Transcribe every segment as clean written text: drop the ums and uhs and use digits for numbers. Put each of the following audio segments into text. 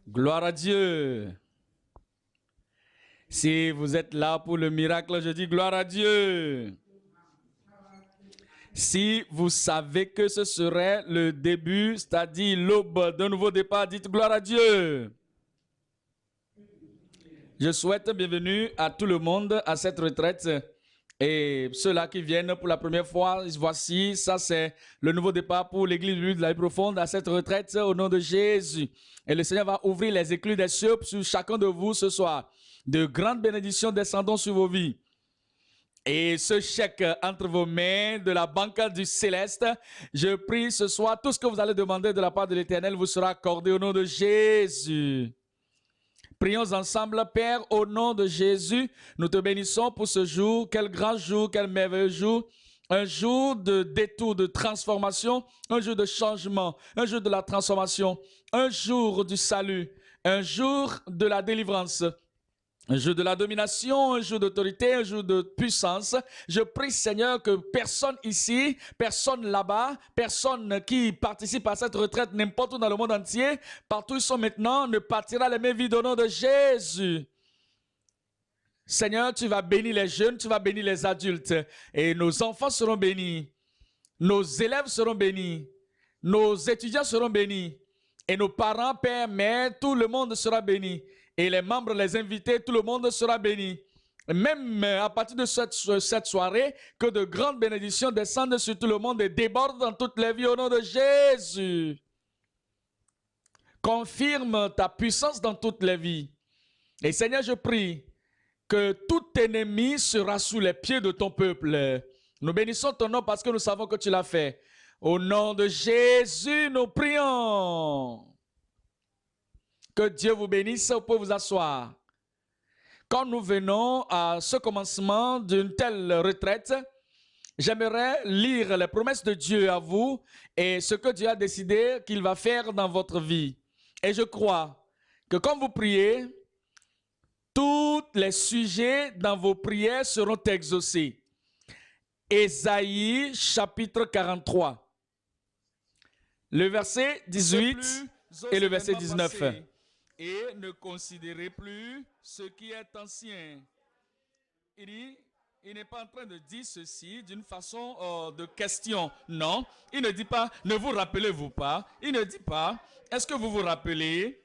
Gloire à Dieu. Si vous êtes là pour le miracle, je dis gloire à Dieu. Si vous savez que ce serait le début, c'est-à-dire l'aube d'un nouveau départ, dites gloire à Dieu. Je souhaite bienvenue à tout le monde à cette retraite. Et ceux-là qui viennent pour la première fois, voici, ça c'est le nouveau départ pour l'église de la vie profonde à cette retraite au nom de Jésus. Et le Seigneur va ouvrir les écluses des cieux sur chacun de vous ce soir. De grandes bénédictions descendant sur vos vies. Et ce chèque entre vos mains de la banque du céleste, je prie ce soir, tout ce que vous allez demander de la part de l'Éternel vous sera accordé au nom de Jésus. Prions ensemble, Père, au nom de Jésus, nous te bénissons pour ce jour. Quel grand jour, quel merveilleux jour. Un jour de détour, de transformation, un jour de changement, un jour de la transformation, un jour du salut, un jour de la délivrance. Un jour de la domination, un jour d'autorité, un jour de puissance. Je prie, Seigneur, que personne ici, personne là-bas, personne qui participe à cette retraite, n'importe où dans le monde entier, partout où ils sont maintenant, ne partira les mêmes vies au nom de Jésus. Seigneur, tu vas bénir les jeunes, tu vas bénir les adultes. Et nos enfants seront bénis. Nos élèves seront bénis. Nos étudiants seront bénis. Et nos parents, pères, mères, tout le monde sera béni. Et les membres, les invités, tout le monde sera béni. Même à partir de cette soirée, que de grandes bénédictions descendent sur tout le monde et débordent dans toutes les vies au nom de Jésus. Confirme ta puissance dans toutes les vies. Et Seigneur, je prie que tout ennemi sera sous les pieds de ton peuple. Nous bénissons ton nom parce que nous savons que tu l'as fait. Au nom de Jésus, nous prions. Que Dieu vous bénisse, vous pouvez vous asseoir. Quand nous venons à ce commencement d'une telle retraite, j'aimerais lire les promesses de Dieu à vous et ce que Dieu a décidé qu'il va faire dans votre vie. Et je crois que quand vous priez, tous les sujets dans vos prières seront exaucés. Ésaïe chapitre 43, le verset 18 et le verset 19. Et ne considérez plus ce qui est ancien. Il dit, il n'est pas en train de dire ceci d'une façon de question. Non, il ne dit pas, ne vous rappelez-vous pas. Il ne dit pas, est-ce que vous vous rappelez?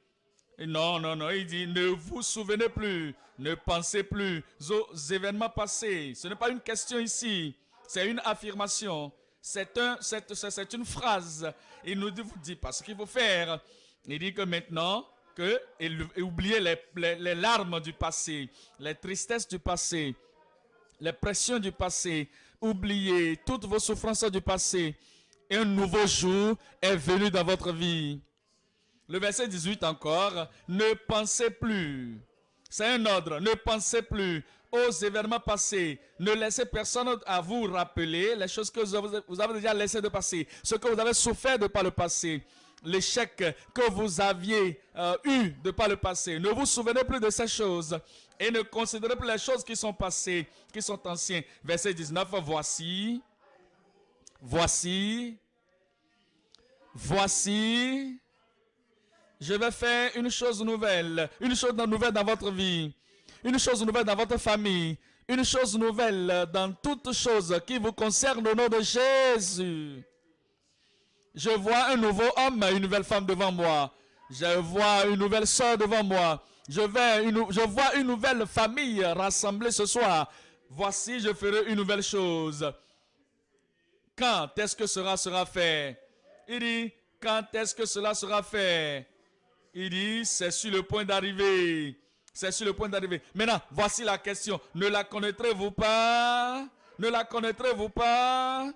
Non, non, non, il dit, ne vous souvenez plus, ne pensez plus aux événements passés. Ce n'est pas une question ici, c'est une affirmation. C'est une phrase. Il nous dit, vous dit pas ce qu'il faut faire. Il dit que maintenant, oubliez les larmes du passé, les tristesses du passé, les pressions du passé, oubliez toutes vos souffrances du passé. Et un nouveau jour est venu dans votre vie. Le verset 18 encore, ne pensez plus. C'est un ordre, ne pensez plus aux événements passés. Ne laissez personne à vous rappeler les choses que vous avez déjà laissé de passer, ce que vous avez souffert de par le passé. L'échec que vous aviez eu de par le passé. Ne vous souvenez plus de ces choses et ne considérez plus les choses qui sont passées, qui sont anciennes. Verset 19, voici, je vais faire une chose nouvelle dans votre vie, une chose nouvelle dans votre famille, une chose nouvelle dans toutes choses qui vous concernent au nom de Jésus. Je vois un nouveau homme, une nouvelle femme devant moi. Je vois une nouvelle soeur devant moi. Je vois une nouvelle famille rassemblée ce soir. Voici, je ferai une nouvelle chose. Quand est-ce que cela sera fait? Il dit, quand est-ce que cela sera fait? Il dit, c'est sur le point d'arriver. C'est sur le point d'arriver. Maintenant, voici la question. Ne la connaîtrez-vous pas? Ne la connaîtrez-vous pas?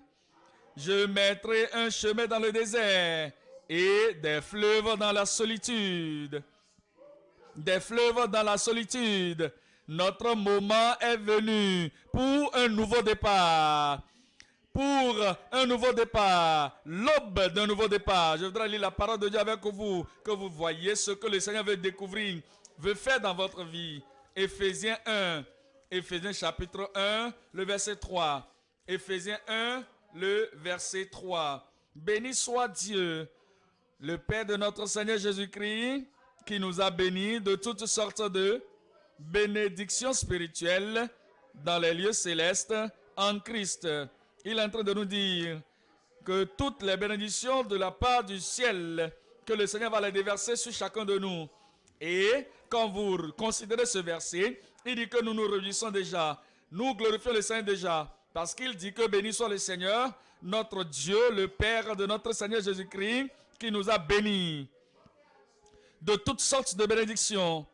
Je mettrai un chemin dans le désert et des fleuves dans la solitude. Des fleuves dans la solitude. Notre moment est venu pour un nouveau départ. Pour un nouveau départ, l'aube d'un nouveau départ. Je voudrais lire la parole de Dieu avec vous, que vous voyez ce que le Seigneur veut découvrir, veut faire dans votre vie. Éphésiens 1, Éphésiens chapitre 1, le verset 3. Éphésiens 1, le verset 3. Béni soit Dieu, le Père de notre Seigneur Jésus-Christ, qui nous a bénis de toutes sortes de bénédictions spirituelles dans les lieux célestes en Christ. Il est en train de nous dire que toutes les bénédictions de la part du ciel, que le Seigneur va les déverser sur chacun de nous. Et quand vous considérez ce verset, il dit que nous nous réjouissons déjà, nous glorifions le Seigneur déjà, parce qu'il dit que béni soit le Seigneur, notre Dieu, le Père de notre Seigneur Jésus-Christ, qui nous a bénis de toutes sortes de bénédictions.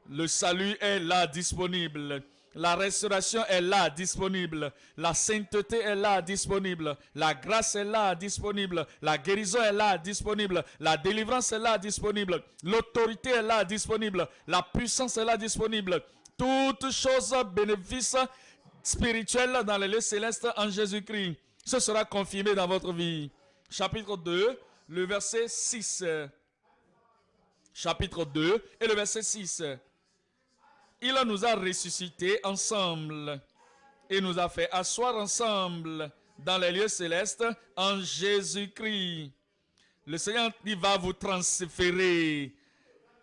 Le salut est là disponible. La restauration est là disponible. La sainteté est là disponible. La grâce est là disponible. La guérison est là disponible. La délivrance est là disponible. L'autorité est là disponible. La puissance est là disponible. Toutes choses bénéfices spirituels dans les lieux célestes en Jésus-Christ. Ce sera confirmé dans votre vie. Chapitre 2, le verset 6. Chapitre 2 et le verset 6. Il nous a ressuscités ensemble et nous a fait asseoir ensemble dans les lieux célestes en Jésus-Christ. Le Seigneur, il va vous transférer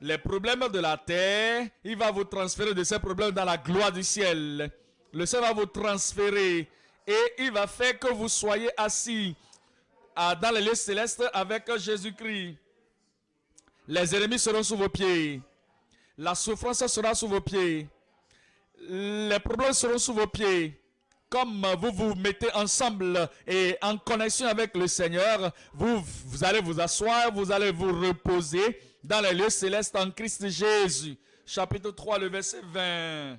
les problèmes de la terre, il va vous transférer de ces problèmes dans la gloire du ciel. Le Seigneur va vous transférer et il va faire que vous soyez assis dans les lieux célestes avec Jésus-Christ. Les ennemis seront sous vos pieds. La souffrance sera sous vos pieds. Les problèmes seront sous vos pieds. Comme vous vous mettez ensemble et en connexion avec le Seigneur, vous allez vous asseoir, vous allez vous reposer dans les lieux célestes en Christ Jésus. Chapitre 3, le verset 20.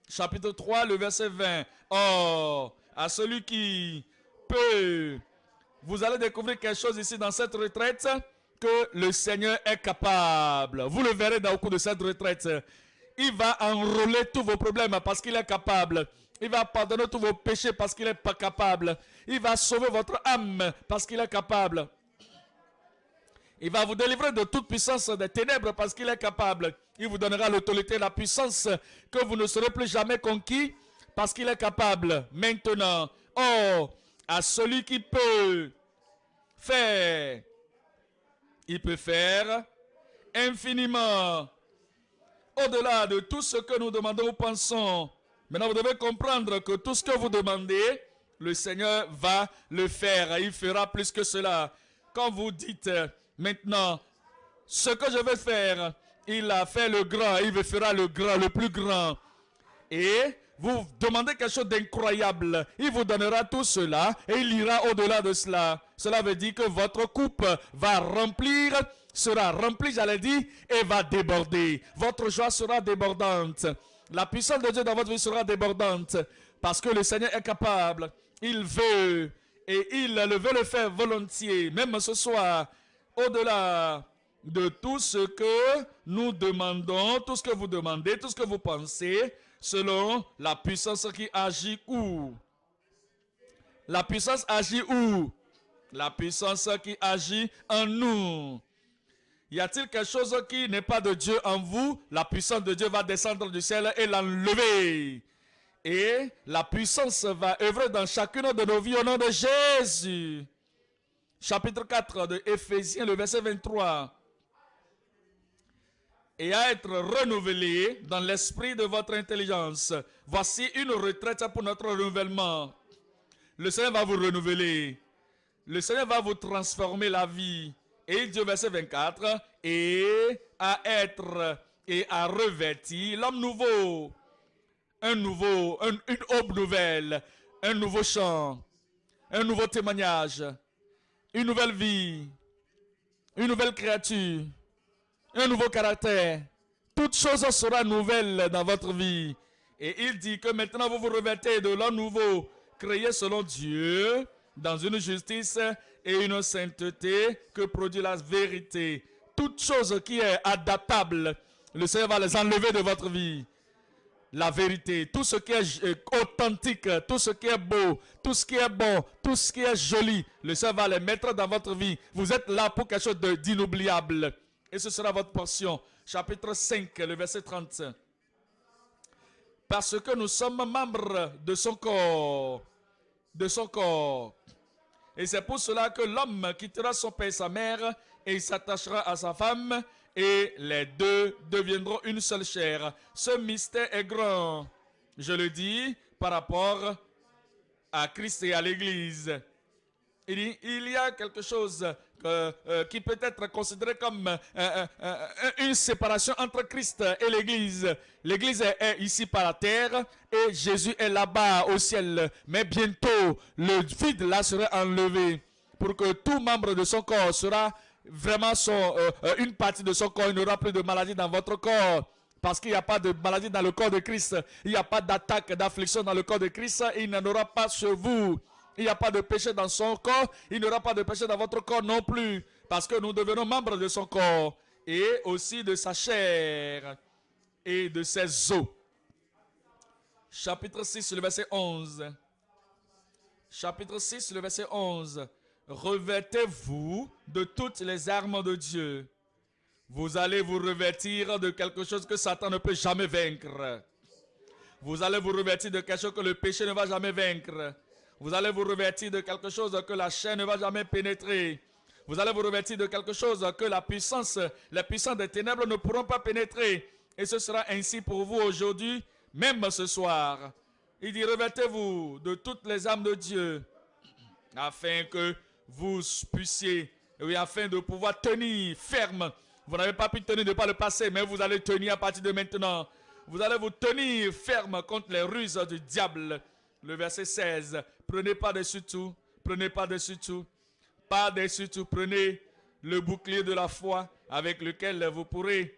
Chapitre 3, le verset 20. Oh, à celui qui peut, vous allez découvrir quelque chose ici dans cette retraite, que le Seigneur est capable. Vous le verrez dans le cours de cette retraite. Il va enrôler tous vos problèmes parce qu'il est capable. Il va pardonner tous vos péchés parce qu'il est pas capable. Il va sauver votre âme parce qu'il est capable. Il va vous délivrer de toute puissance des ténèbres parce qu'il est capable. Il vous donnera l'autorité et la puissance que vous ne serez plus jamais conquis parce qu'il est capable. Maintenant, oh, à celui qui peut faire, il peut faire infiniment au-delà de tout ce que nous demandons ou pensons. Maintenant, vous devez comprendre que tout ce que vous demandez, le Seigneur va le faire. Il fera plus que cela. Quand vous dites maintenant, ce que je vais faire, il a fait le grand, il fera le grand, le plus grand. Et vous demandez quelque chose d'incroyable. Il vous donnera tout cela et il ira au-delà de cela. Cela veut dire que votre coupe va remplir, sera remplie, j'allais dire, et va déborder. Votre joie sera débordante. La puissance de Dieu dans votre vie sera débordante. Parce que le Seigneur est capable. Il veut. Et il veut le faire volontiers. Même ce soir. Au-delà de tout ce que nous demandons. Tout ce que vous demandez. Tout ce que vous pensez. Selon la puissance qui agit où? La puissance agit où? La puissance qui agit en nous. Y a-t-il quelque chose qui n'est pas de Dieu en vous? La puissance de Dieu va descendre du ciel et l'enlever. Et la puissance va œuvrer dans chacune de nos vies au nom de Jésus. Chapitre 4 de Éphésiens, le verset 23. Et à être renouvelé dans l'esprit de votre intelligence. Voici une retraite pour notre renouvellement. Le Seigneur va vous renouveler. Le Seigneur va vous transformer la vie. Et il dit au verset 24, et à être et à revêtir l'homme nouveau. Une aube nouvelle, un nouveau chant, un nouveau témoignage, une nouvelle vie, une nouvelle créature, un nouveau caractère. Toute chose sera nouvelle dans votre vie. Et il dit que maintenant vous vous revêtez de l'homme nouveau, créé selon Dieu, dans une justice et une sainteté que produit la vérité. Toute chose qui est adaptable, le Seigneur va les enlever de votre vie. La vérité, tout ce qui est authentique, tout ce qui est beau, tout ce qui est bon, tout ce qui est joli, le Seigneur va les mettre dans votre vie. Vous êtes là pour quelque chose d'inoubliable. Et ce sera votre portion. Chapitre 5, le verset 30. Parce que nous sommes membres de son corps. De son corps. Et c'est pour cela que l'homme quittera son père et sa mère et il s'attachera à sa femme et les deux deviendront une seule chair. Ce mystère est grand. Je le dis par rapport à Christ et à l'Église. Il y a quelque chose qui peut être considéré comme une séparation entre Christ et l'Église. L'Église est ici par la terre et Jésus est là-bas au ciel. Mais bientôt, le vide là sera enlevé pour que tout membre de son corps sera vraiment une partie de son corps. Il n'y aura plus de maladie dans votre corps. Parce qu'il n'y a pas de maladie dans le corps de Christ. Il n'y a pas d'attaque, d'affliction dans le corps de Christ. Il n'en aura pas sur vous. Il n'y a pas de péché dans son corps. Il n'y aura pas de péché dans votre corps non plus. Parce que nous devenons membres de son corps. Et aussi de sa chair. Et de ses os. Chapitre 6, le verset 11. Chapitre 6, le verset 11. Revêtez-vous de toutes les armes de Dieu. Vous allez vous revêtir de quelque chose que Satan ne peut jamais vaincre. Vous allez vous revêtir de quelque chose que le péché ne va jamais vaincre. Vous allez vous revêtir de quelque chose que la chair ne va jamais pénétrer. Vous allez vous revêtir de quelque chose que les puissances des ténèbres ne pourront pas pénétrer. Et ce sera ainsi pour vous aujourd'hui, même ce soir. Il dit, revêtez-vous de toutes les armes de Dieu, afin que vous puissiez, oui, afin de pouvoir tenir ferme. Vous n'avez pas pu tenir de par le passé, mais vous allez tenir à partir de maintenant. Vous allez vous tenir ferme contre les ruses du diable. Le verset 16. Prenez par-dessus tout. Prenez par-dessus tout. Par-dessus tout. Prenez le bouclier de la foi avec lequel vous pourrez.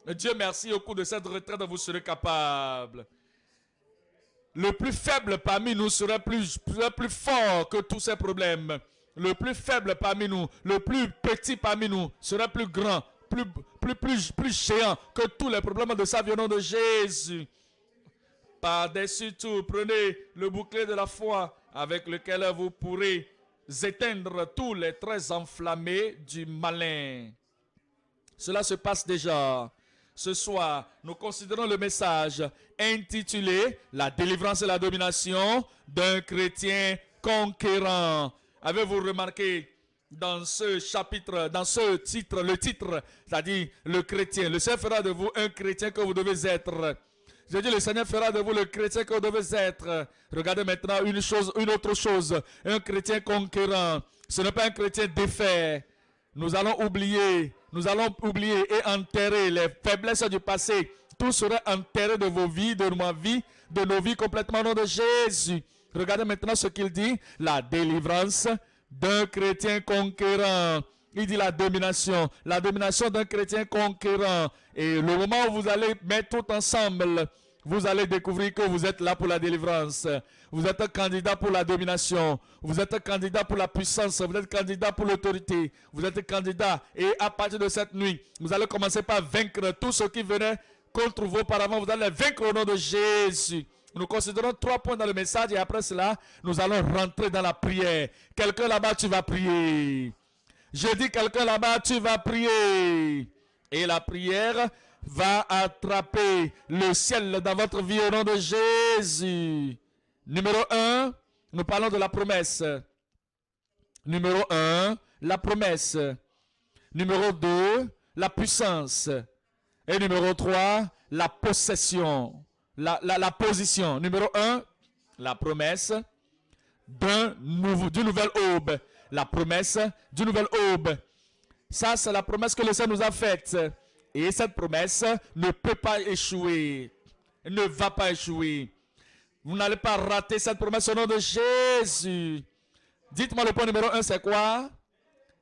Dieu merci, au cours de cette retraite, vous serez capable. Le plus faible parmi nous serait plus fort que tous ces problèmes. Le plus faible parmi nous, le plus petit parmi nous serait plus grand, plus géant que tous les problèmes de sa vie au nom de Jésus. Par-dessus tout, prenez le bouclier de la foi avec lequel vous pourrez éteindre tous les traits enflammés du malin. Cela se passe déjà. Ce soir, nous considérons le message intitulé « La délivrance et la domination d'un chrétien conquérant ». Avez-vous remarqué dans ce chapitre, dans ce titre, le titre, c'est-à-dire le chrétien. Le Seigneur fera de vous un chrétien que vous devez être. J'ai dit, le Seigneur fera de vous le chrétien que vous devez être. Regardez maintenant une autre chose. Un chrétien conquérant. Ce n'est pas un chrétien défait. Nous allons oublier et enterrer les faiblesses du passé. Tout sera enterré de vos vies, de ma vie, de nos vies complètement au nom de Jésus. Regardez maintenant ce qu'il dit. La délivrance d'un chrétien conquérant. Il dit la domination d'un chrétien conquérant. Et le moment où vous allez mettre tout ensemble, vous allez découvrir que vous êtes là pour la délivrance. Vous êtes un candidat pour la domination. Vous êtes un candidat pour la puissance. Vous êtes candidat pour l'autorité. Vous êtes un candidat. Et à partir de cette nuit, vous allez commencer par vaincre tout ce qui venait contre vous auparavant. Vous allez vaincre au nom de Jésus. Nous considérons 3 points dans le message et après cela, nous allons rentrer dans la prière. Quelqu'un là-bas, tu vas prier. Je dis quelqu'un là-bas, tu vas prier. Et la prière va attraper le ciel dans votre vie au nom de Jésus. Numéro 1, nous parlons de la promesse. Numéro 1, la promesse. Numéro 2, la puissance. Et numéro 3, la possession. La position. Numéro 1, la promesse d'une nouvelle aube. La promesse d'une nouvelle aube. Ça, c'est la promesse que le Seigneur nous a faite. Et cette promesse ne peut pas échouer. Elle ne va pas échouer. Vous n'allez pas rater cette promesse au nom de Jésus. Dites-moi le point numéro 1, c'est quoi?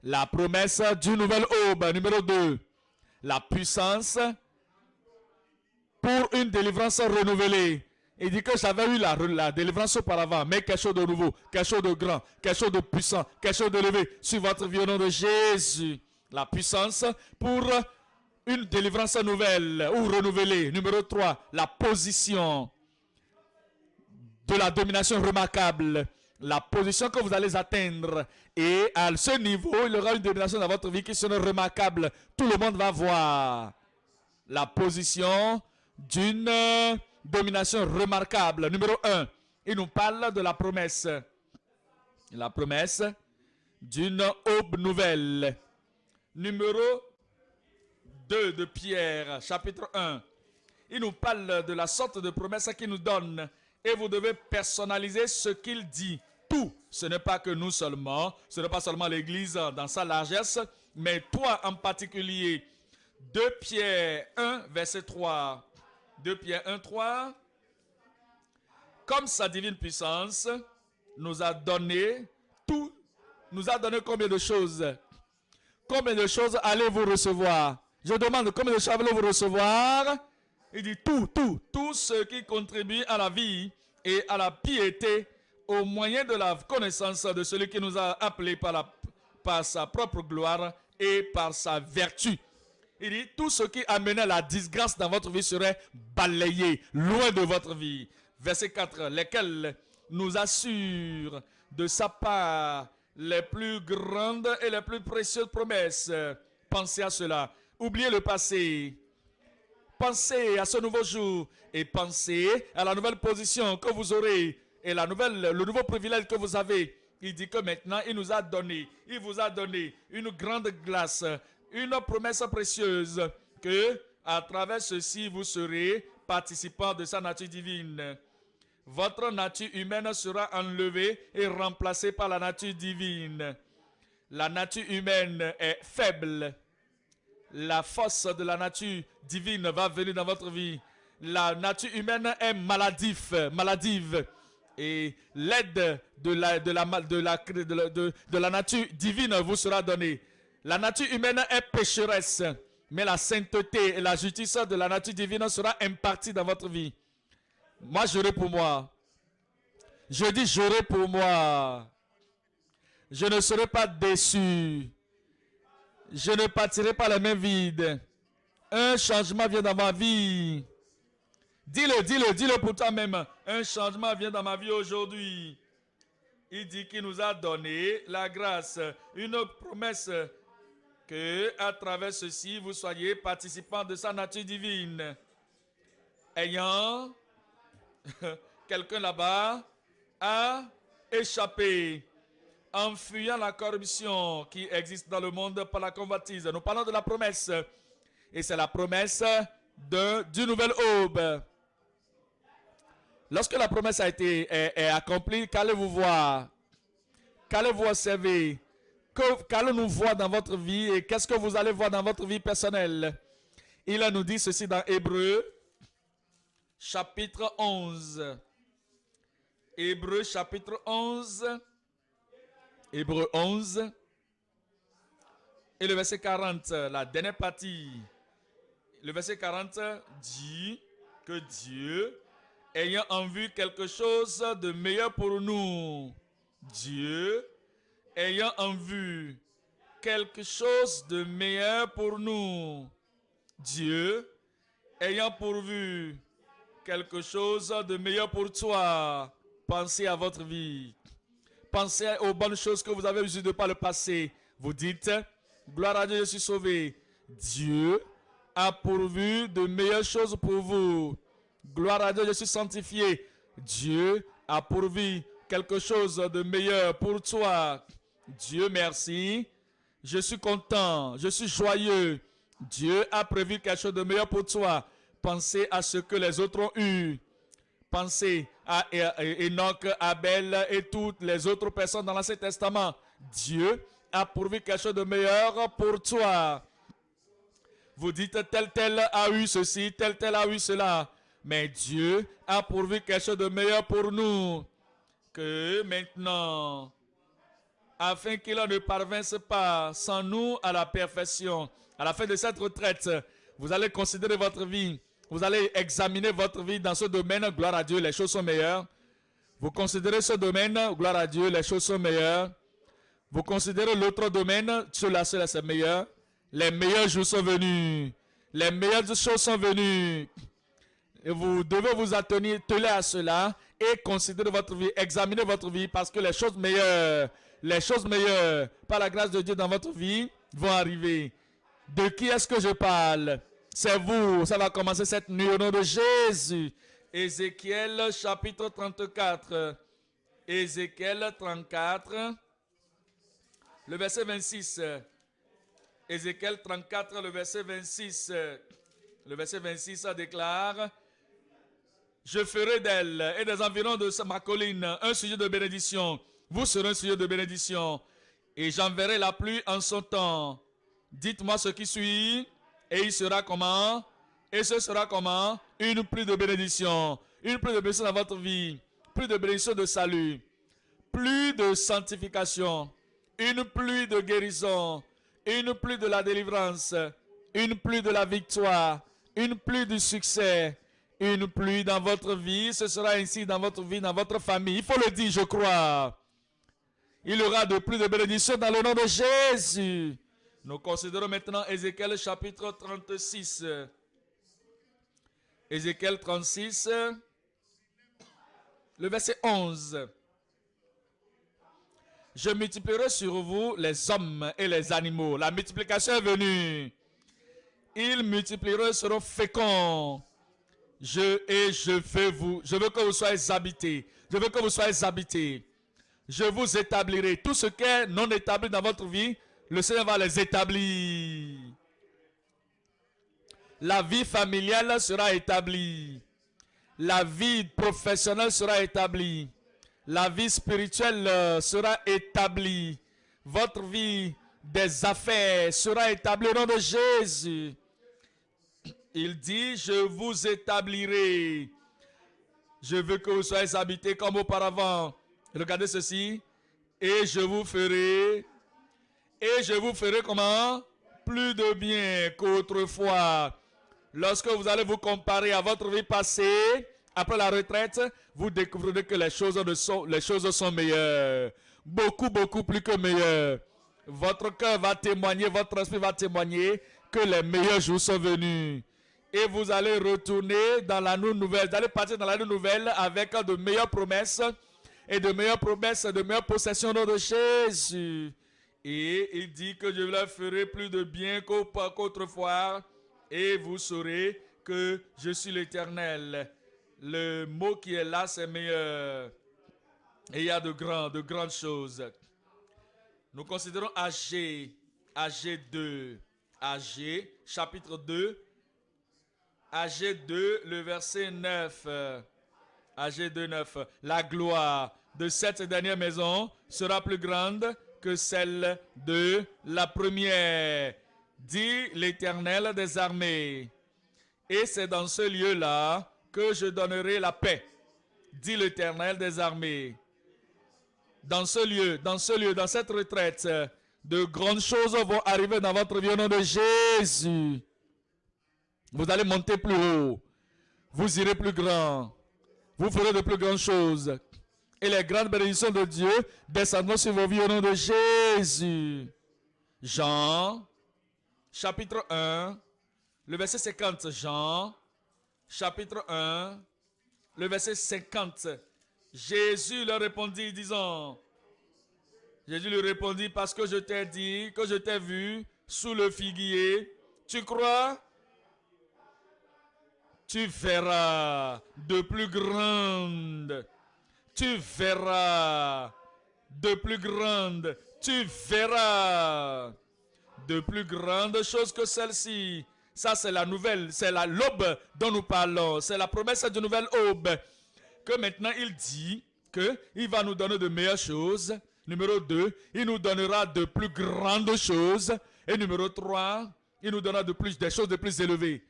La promesse d'une nouvelle aube. Numéro 2, la puissance pour une délivrance renouvelée. Il dit que j'avais eu la délivrance auparavant, mais quelque chose de nouveau, quelque chose de grand, quelque chose de puissant, quelque chose d'élevé sur votre vie au nom de Jésus. La puissance pour une délivrance nouvelle ou renouvelée. Numéro 3, la position de la domination remarquable. La position que vous allez atteindre. Et à ce niveau, il y aura une domination dans votre vie qui sera remarquable. Tout le monde va voir la position d'une domination remarquable. Numéro 1, il nous parle de la promesse. La promesse d'une aube nouvelle. Numéro 2 de Pierre, chapitre 1. Il nous parle de la sorte de promesse qu'il nous donne. Et vous devez personnaliser ce qu'il dit. Tout. Ce n'est pas que nous seulement. Ce n'est pas seulement l'Église dans sa largesse. Mais toi en particulier. 2 Pierre 1, verset 3. 2 Pierre 1, 3. Comme sa divine puissance nous a donné tout. Nous a donné combien de choses? Combien de choses allez-vous recevoir? Je demande combien de choses allez-vous recevoir? Il dit tout ce qui contribue à la vie et à la piété au moyen de la connaissance de celui qui nous a appelés par sa propre gloire et par sa vertu. Il dit tout ce qui amenait la disgrâce dans votre vie serait balayé loin de votre vie. Verset 4, lesquels nous assurent de sa part les plus grandes et les plus précieuses promesses. Pensez à cela. Oubliez le passé. Pensez à ce nouveau jour et pensez à la nouvelle position que vous aurez et le nouveau privilège que vous avez. Il dit que maintenant, il vous a donné une grande grâce, une promesse précieuse que à travers ceci, vous serez participants de sa nature divine. Votre nature humaine sera enlevée et remplacée par la nature divine. La nature humaine est faible. La force de la nature divine va venir dans votre vie. La nature humaine est maladive. Et l'aide de la nature divine vous sera donnée. La nature humaine est pécheresse. Mais la sainteté et la justice de la nature divine sera impartie dans votre vie. Moi, j'aurai pour moi. Je dis, j'aurai pour moi. Je ne serai pas déçu. Je ne partirai pas les mains vides. Un changement vient dans ma vie. Dis-le pour toi-même. Un changement vient dans ma vie aujourd'hui. Il dit qu'il nous a donné la grâce, une promesse que à travers ceci, vous soyez participants de sa nature divine. Ayant quelqu'un là-bas a échappé en fuyant la corruption qui existe dans le monde par la convoitise. Nous parlons de la promesse. Et c'est la promesse du nouvel aube. Lorsque la promesse est accomplie, qu'allez-vous voir? Qu'allez-vous observer? Qu'allons-nous voir dans votre vie et qu'est-ce que vous allez voir dans votre vie personnelle? Il nous dit ceci dans Hébreux, chapitre 11. Hébreux, chapitre 11. Hébreux 11. Et le verset 40, la dernière partie. Le verset 40 dit que Dieu, ayant en vue quelque chose de meilleur pour nous, Dieu, ayant en vue quelque chose de meilleur pour nous, Dieu, ayant pourvu quelque chose de meilleur pour toi, pensez à votre vie. Pensez aux bonnes choses que vous avez eues de par le passé. Vous dites, gloire à Dieu, je suis sauvé. Dieu a pourvu de meilleures choses pour vous. Gloire à Dieu, je suis sanctifié. Dieu a pourvu quelque chose de meilleur pour toi. Dieu merci. Je suis content, je suis joyeux. Dieu a prévu quelque chose de meilleur pour toi. Pensez à ce que les autres ont eu. Pensez à Enoch, Abel et toutes les autres personnes dans l'Ancien Testament. Dieu a pourvu quelque chose de meilleur pour toi. Vous dites tel a eu ceci, tel a eu cela. Mais Dieu a pourvu quelque chose de meilleur pour nous. Que maintenant, afin qu'il ne parvinsse pas sans nous à la perfection. À la fin de cette retraite, vous allez considérer votre vie. Vous allez examiner votre vie dans ce domaine. Gloire à Dieu, les choses sont meilleures. Vous considérez ce domaine. Gloire à Dieu, les choses sont meilleures. Vous considérez l'autre domaine. Cela c'est meilleur. Les meilleurs jours sont venus. Les meilleures choses sont venues. Et vous devez vous atteler à cela et considérer votre vie, examiner votre vie parce que les choses meilleures, par la grâce de Dieu dans votre vie, vont arriver. De qui est-ce que je parle? C'est vous. Ça va commencer cette nuit au nom de Jésus. Ézéchiel chapitre 34. Ézéchiel 34. Le verset 26. Ézéchiel 34, le verset 26. Le verset 26, ça déclare: je ferai d'elle et des environs de ma colline un sujet de bénédiction. Vous serez un sujet de bénédiction. Et j'enverrai la pluie en son temps. Dites-moi ce qui suit. Et il sera comment? Et ce sera comment? Une pluie de bénédiction. Une pluie de bénédiction dans votre vie. Pluie de bénédiction de salut. Pluie de sanctification. Une pluie de guérison. Une pluie de la délivrance. Une pluie de la victoire. Une pluie du succès. Une pluie dans votre vie. Ce sera ainsi dans votre vie, dans votre famille. Il faut le dire, je crois. Il y aura de pluie de bénédiction dans le nom de Jésus. Nous considérons maintenant Ézéchiel chapitre 36. Ézéchiel 36, le verset 11. Je multiplierai sur vous les hommes et les animaux. La multiplication est venue. Ils multiplieront, seront féconds. Je veux que vous soyez habités. Je veux que vous soyez habités. Je vous établirai. Tout ce qui est non établi dans votre vie, le Seigneur va les établir. La vie familiale sera établie. La vie professionnelle sera établie. La vie spirituelle sera établie. Votre vie des affaires sera établie au nom de Jésus. Il dit, je vous établirai. Je veux que vous soyez habités comme auparavant. Regardez ceci. Et je vous ferai comment? Plus de bien qu'autrefois. Lorsque vous allez vous comparer à votre vie passée, après la retraite, vous découvrirez que les choses sont meilleures. Beaucoup, beaucoup plus que meilleures. Votre cœur va témoigner, votre esprit va témoigner que les meilleurs jours sont venus. Et vous allez retourner dans la nouvelle. Vous allez partir dans la nouvelle avec de meilleures promesses. Et de meilleures promesses, de meilleures possessions au nom de Jésus. Et il dit que je leur ferai plus de bien qu'autrefois. Et vous saurez que je suis l'Éternel. Le mot qui est là, c'est meilleur. Et il y a de grandes choses. Nous considérons Agé 2. Agé, chapitre 2. Agé 2, le verset 9. Agé 2, 9. La gloire de cette dernière maison sera plus grande que celle de la première, dit l'Éternel des armées. Et c'est dans ce lieu-là que je donnerai la paix, dit l'Éternel des armées. Dans ce lieu, dans cette retraite, de grandes choses vont arriver dans votre vie au nom de Jésus. Vous allez monter plus haut. Vous irez plus grand. Vous ferez de plus grandes choses. Et les grandes bénédictions de Dieu descendront sur vos vies au nom de Jésus. Jean, chapitre 1, le verset 50. Jean, chapitre 1, le verset 50. Jésus leur répondit, disant, Jésus lui répondit, parce que je t'ai dit, que je t'ai vu sous le figuier, tu crois? Tu verras de plus grandes. Tu verras de plus grandes. Tu verras de plus grandes choses que celle-ci. Ça, c'est la nouvelle, c'est l'aube dont nous parlons. C'est la promesse d'une nouvelle aube. Que maintenant, il dit qu'il va nous donner de meilleures choses. Numéro 2, il nous donnera de plus grandes choses. Et numéro 3, il nous donnera des choses de plus élevées.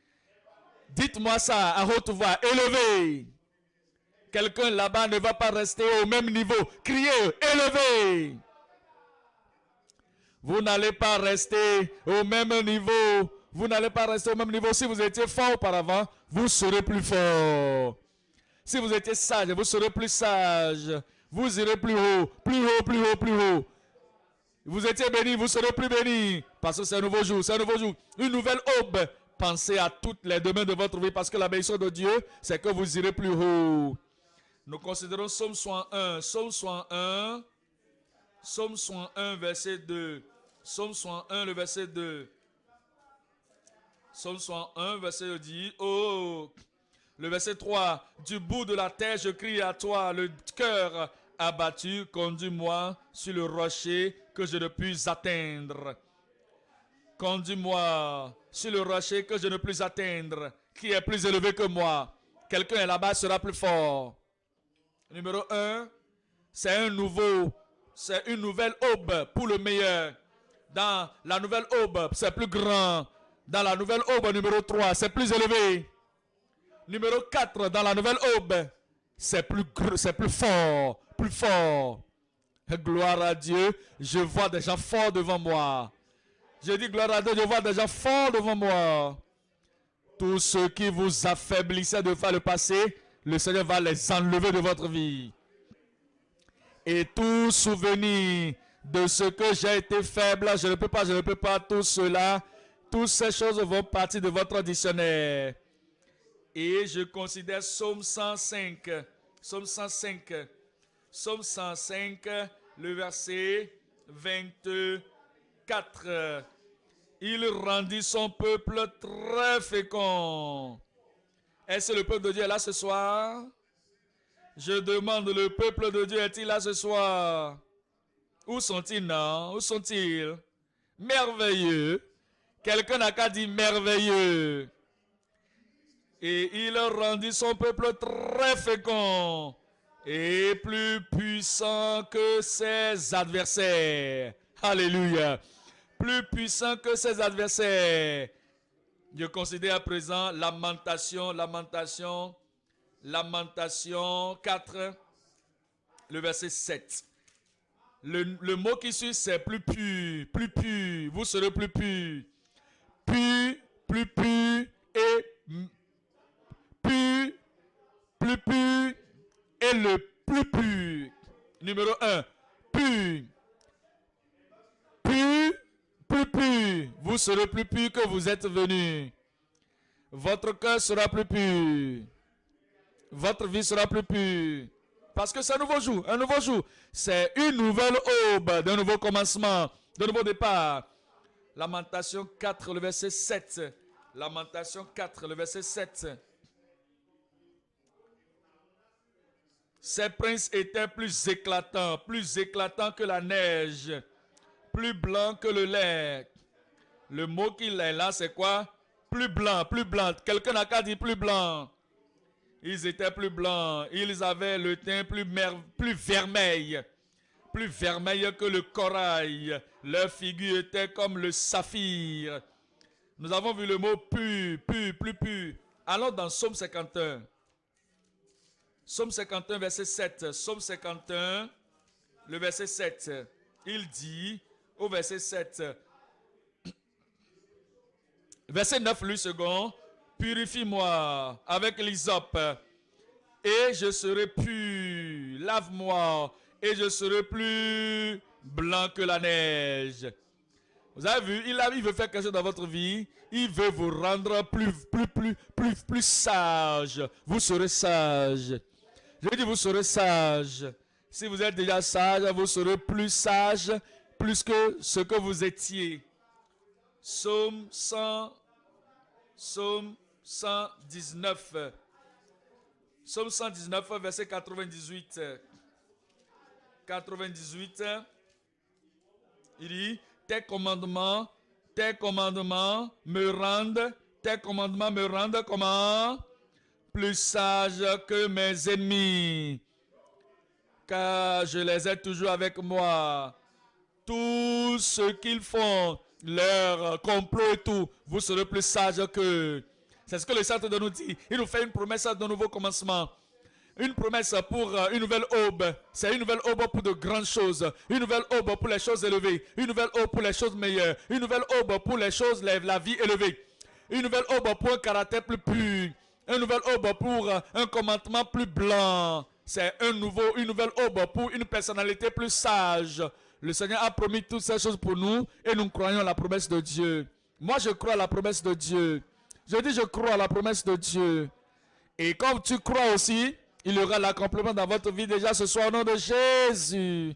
Dites-moi ça à haute voix, élevé. Quelqu'un là-bas ne va pas rester au même niveau. Criez, élevé. Vous n'allez pas rester au même niveau. Vous n'allez pas rester au même niveau. Si vous étiez fort auparavant, vous serez plus fort. Si vous étiez sage, vous serez plus sage. Vous irez plus haut, plus haut, plus haut, plus haut. Vous étiez béni, vous serez plus béni. Parce que c'est un nouveau jour, c'est un nouveau jour. Une nouvelle aube. Pensez à toutes les domaines de votre vie parce que la bénédiction de Dieu, c'est que vous irez plus haut. Nous considérons Psaume 101. Psaume 101. Psaume 101, verset 2. Psaume 101, le verset 2. Psaume 101, verset 2 dit, oh, le verset 3. Du bout de la terre, je crie à toi, le cœur abattu, conduis-moi sur le rocher que je ne puis atteindre. Conduis-moi sur le rocher que je ne puis atteindre, qui est plus élevé que moi. Quelqu'un est là-bas sera plus fort. Numéro 1, c'est une nouvelle aube pour le meilleur. Dans la nouvelle aube, c'est plus grand. Dans la nouvelle aube, numéro 3, c'est plus élevé. Numéro 4, dans la nouvelle aube, c'est plus fort. Plus fort. Gloire à Dieu, je vois des gens forts devant moi. Je dis gloire à Dieu, je vois des gens forts devant moi. Tous ceux qui vous affaiblissaient de faire le passé, le Seigneur va les enlever de votre vie. Et tout souvenir de ce que j'ai été faible, je ne peux pas, tout cela, toutes ces choses vont partir de votre dictionnaire. Et je considère Psaume 105, le verset 24. Il rendit son peuple très fécond. Est-ce que le peuple de Dieu est là ce soir? Je demande, le peuple de Dieu est-il là ce soir? Où sont-ils, non? Où sont-ils? Merveilleux. Quelqu'un n'a qu'à dire merveilleux. Et il rendit son peuple très fécond et plus puissant que ses adversaires. Alléluia. Plus puissant que ses adversaires. Je considère à présent Lamentation 4, le verset 7. Le mot qui suit, c'est plus pur, plus pur. Vous serez plus pur. Pur, plus pur et pur, plus pur et le plus pur. Numéro 1, pur. Pur, plus pur. Vous serez plus pur que vous êtes venu. Votre cœur sera plus pur. Votre vie sera plus pure. Parce que c'est un nouveau jour. Un nouveau jour. C'est une nouvelle aube d'un nouveau commencement, d'un nouveau départ. Lamentation 4, le verset 7. Lamentation 4, le verset 7. Ces princes étaient plus éclatants que la neige, plus blancs que le lait. Le mot qu'il est là, c'est quoi? Plus blanc, plus blanc. Quelqu'un n'a qu'à dire plus blanc. Ils étaient plus blancs. Ils avaient le teint plus vermeil que le corail. Leur figure était comme le saphir. Nous avons vu le mot pur, plus pur. Allons dans Psaume 51. Psaume 51, verset 7. Psaume 51, le verset 7. Il dit au verset 7. Verset 9, lui second. Purifie-moi avec l'hysope et je serai pur. Lave-moi et je serai plus blanc que la neige. Vous avez vu, il veut faire quelque chose dans votre vie. Il veut vous rendre plus sage. Vous serez sage. Je dis vous serez sage. Si vous êtes déjà sage, vous serez plus sage, plus que ce que vous étiez. Psaume 119. Psaume 119, verset 98. 98, il dit, tes commandements me rendent comment? Plus sage que mes ennemis, car je les ai toujours avec moi. Tout ce qu'ils font, leur complot et tout, vous serez plus sage qu'eux. C'est ce que le Centre de nous dit. Il nous fait une promesse de nouveau commencement. Une promesse pour une nouvelle aube. C'est une nouvelle aube pour de grandes choses. Une nouvelle aube pour les choses élevées. Une nouvelle aube pour les choses meilleures. Une nouvelle aube pour les choses, la vie élevée. Une nouvelle aube pour un caractère plus pur. Une nouvelle aube pour un commandement plus blanc. C'est une nouvelle aube pour une personnalité plus sage. Le Seigneur a promis toutes ces choses pour nous et nous croyons à la promesse de Dieu. Moi, je crois à la promesse de Dieu. Je dis, je crois à la promesse de Dieu. Et comme tu crois aussi, il y aura l'accomplissement dans votre vie déjà ce soir au nom de Jésus.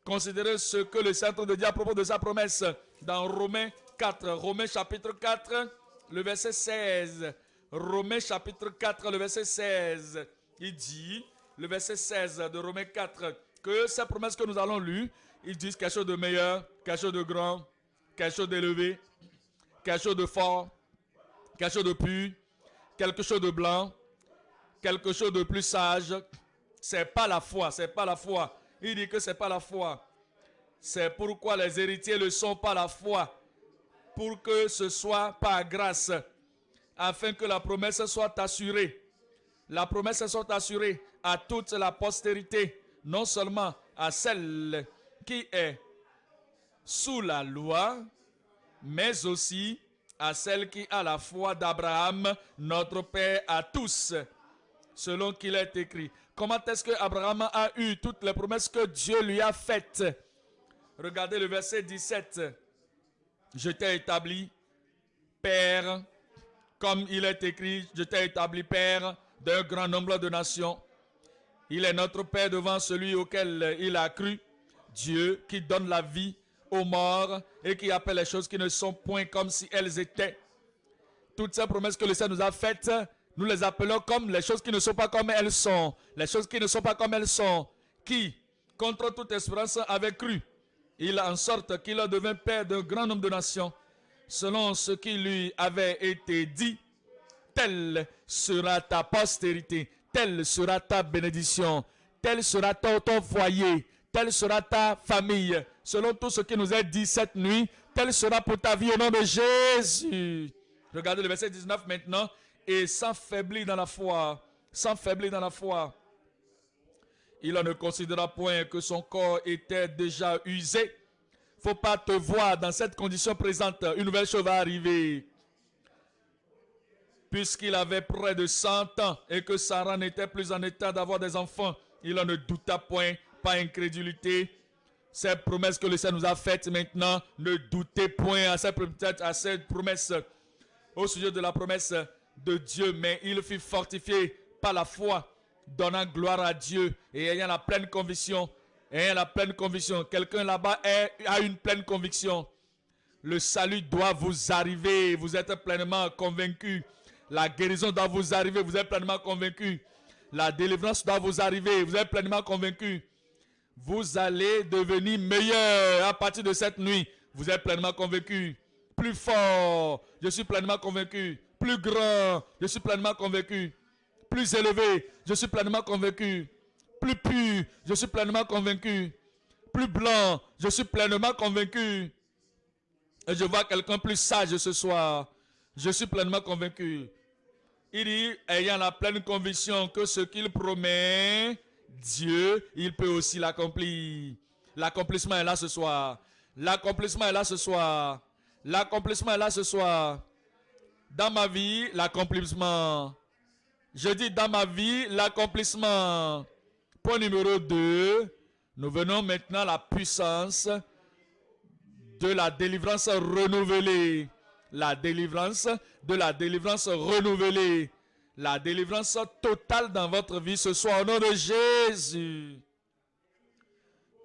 Considérez ce que le Saint-Esprit de Dieu à propos de sa promesse dans Romains 4. Romains chapitre 4, le verset 16. Romains chapitre 4, le verset 16. Il dit, le verset 16 de Romains 4, que ces promesses que nous allons lire, ils disent quelque chose de meilleur, quelque chose de grand, quelque chose d'élevé. quelque chose de fort, quelque chose de pur, quelque chose de blanc, quelque chose de plus sage. C'est pas la foi, c'est pas la foi. Il dit que c'est pas la foi. C'est pourquoi les héritiers ne sont pas la foi, pour que ce soit par grâce, afin que la promesse soit assurée. La promesse soit assurée à toute la postérité, non seulement à celle qui est sous la loi, mais aussi à celle qui a la foi d'Abraham, notre Père à tous, selon qu'il est écrit. Comment est-ce que Abraham a eu toutes les promesses que Dieu lui a faites? Regardez le verset 17. Je t'ai établi père, comme il est écrit, je t'ai établi père d'un grand nombre de nations. Il est notre Père devant celui auquel il a cru, Dieu qui donne la vie aux morts et qui appelle les choses qui ne sont point comme si elles étaient. Toutes ces promesses que le Seigneur nous a faites, nous les appelons comme les choses qui ne sont pas comme elles sont. Les choses qui ne sont pas comme elles sont. Qui, contre toute espérance, avait cru. Il en sorte qu'il devint père d'un grand nombre de nations, selon ce qui lui avait été dit. Telle sera ta postérité, telle sera ta bénédiction, tel sera ton foyer, telle sera ta famille. Selon tout ce qui nous est dit cette nuit, telle sera pour ta vie au nom de Jésus. Regardez le verset 19 maintenant. Et sans faiblir dans la foi, sans faiblir dans la foi, il ne considéra point que son corps était déjà usé. Faut pas te voir dans cette condition présente. Une nouvelle chose va arriver. Puisqu'il avait près de 100 ans et que Sarah n'était plus en état d'avoir des enfants, il ne douta point, pas incrédulité. Ces promesses que le Seigneur nous a faites maintenant, ne doutez point à cette promesse, au sujet de la promesse de Dieu, mais il fut fortifié par la foi, donnant gloire à Dieu et ayant la pleine conviction. Quelqu'un là-bas a une pleine conviction. Le salut doit vous arriver, vous êtes pleinement convaincu. La guérison doit vous arriver, vous êtes pleinement convaincu. La délivrance doit vous arriver, vous êtes pleinement convaincu. Vous allez devenir meilleur à partir de cette nuit. Vous êtes pleinement convaincu. Plus fort, je suis pleinement convaincu. Plus grand, je suis pleinement convaincu. Plus élevé, je suis pleinement convaincu. Plus pur, je suis pleinement convaincu. Plus blanc, je suis pleinement convaincu. Et je vois quelqu'un plus sage ce soir. Je suis pleinement convaincu. Il dit, ayant la pleine conviction que ce qu'il promet, Dieu, il peut aussi l'accomplir. L'accomplissement est là ce soir. L'accomplissement est là ce soir. L'accomplissement est là ce soir. Dans ma vie, l'accomplissement. Je dis dans ma vie, l'accomplissement. Point numéro 2. Nous venons maintenant à la puissance de la délivrance renouvelée. La délivrance renouvelée. La délivrance totale dans votre vie ce soir au nom de Jésus.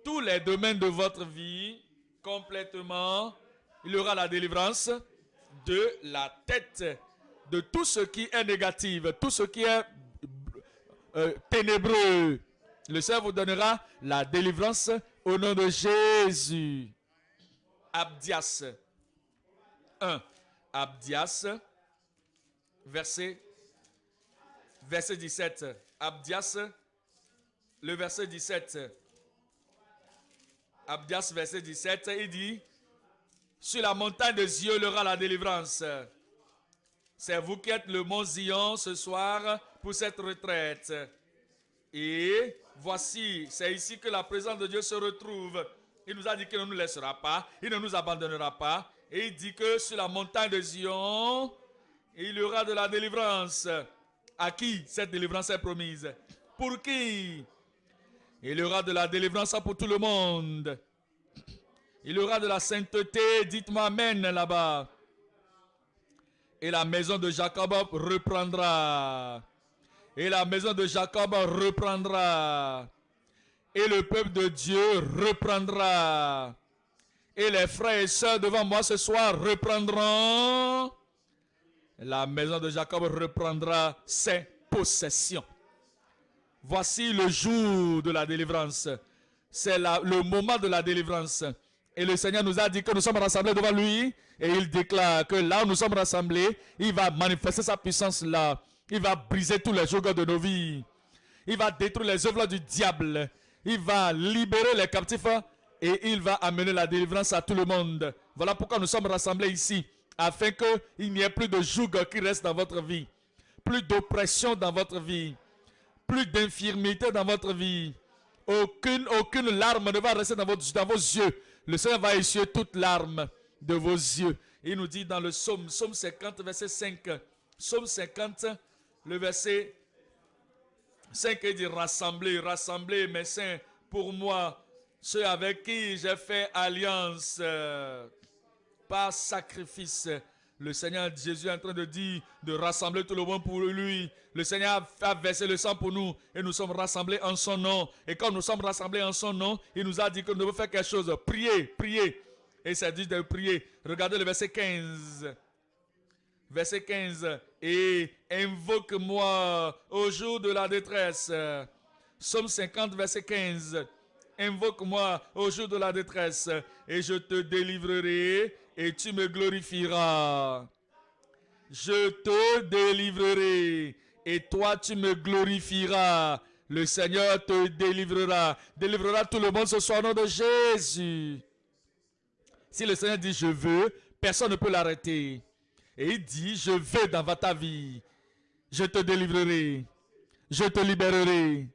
Tous les domaines de votre vie, complètement, il y aura la délivrance de la tête, de tout ce qui est négatif, tout ce qui est ténébreux. Le Seigneur vous donnera la délivrance au nom de Jésus. Abdias 1. Abdias, verset 17. Abdias, le verset 17. Abdias, verset 17, il dit, sur la montagne de Zion, il y aura la délivrance. C'est vous qui êtes le mont Zion ce soir pour cette retraite. Et voici, c'est ici que la présence de Dieu se retrouve. Il nous a dit qu'il ne nous laissera pas, il ne nous abandonnera pas. Et il dit que sur la montagne de Zion, il y aura de la délivrance. À qui cette délivrance est promise? Pour qui? Il y aura de la délivrance pour tout le monde. Il y aura de la sainteté, dites-moi amen là-bas. Et la maison de Jacob reprendra. Et la maison de Jacob reprendra. Et le peuple de Dieu reprendra. Et les frères et sœurs devant moi ce soir reprendront. La maison de Jacob reprendra ses possessions. Voici le jour de la délivrance. C'est le moment de la délivrance. Et le Seigneur nous a dit que nous sommes rassemblés devant lui. Et il déclare que là où nous sommes rassemblés, il va manifester sa puissance là. Il va briser tous les jougs de nos vies. Il va détruire les œuvres du diable. Il va libérer les captifs et il va amener la délivrance à tout le monde. Voilà pourquoi nous sommes rassemblés ici, afin qu'il n'y ait plus de joug qui reste dans votre vie, plus d'oppression dans votre vie, plus d'infirmité dans votre vie. Aucune larme ne va rester dans vos yeux. Le Seigneur va essuyer toute larme de vos yeux. Il nous dit dans le psaume 50, verset 5. Psaume 50, le verset 5, il dit rassembler, rassembler mes saints pour moi, ceux avec qui j'ai fait alliance par sacrifice. Le Seigneur Jésus est en train de dire de rassembler tout le monde pour lui. Le Seigneur a versé le sang pour nous et nous sommes rassemblés en son nom. Et quand nous sommes rassemblés en son nom, il nous a dit que nous devons faire quelque chose. Prier, prier. Et ça dit de prier. Regardez le verset 15. Verset 15. Et invoque-moi au jour de la détresse. Psaume 50, verset 15. Invoque-moi au jour de la détresse et je te délivrerai et tu me glorifieras. Je te délivrerai et toi tu me glorifieras. Le Seigneur te délivrera. Délivrera tout le monde ce soir au nom de Jésus. Si le Seigneur dit je veux, personne ne peut l'arrêter. Et il dit je vais dans ta vie. Je te délivrerai. Je te libérerai.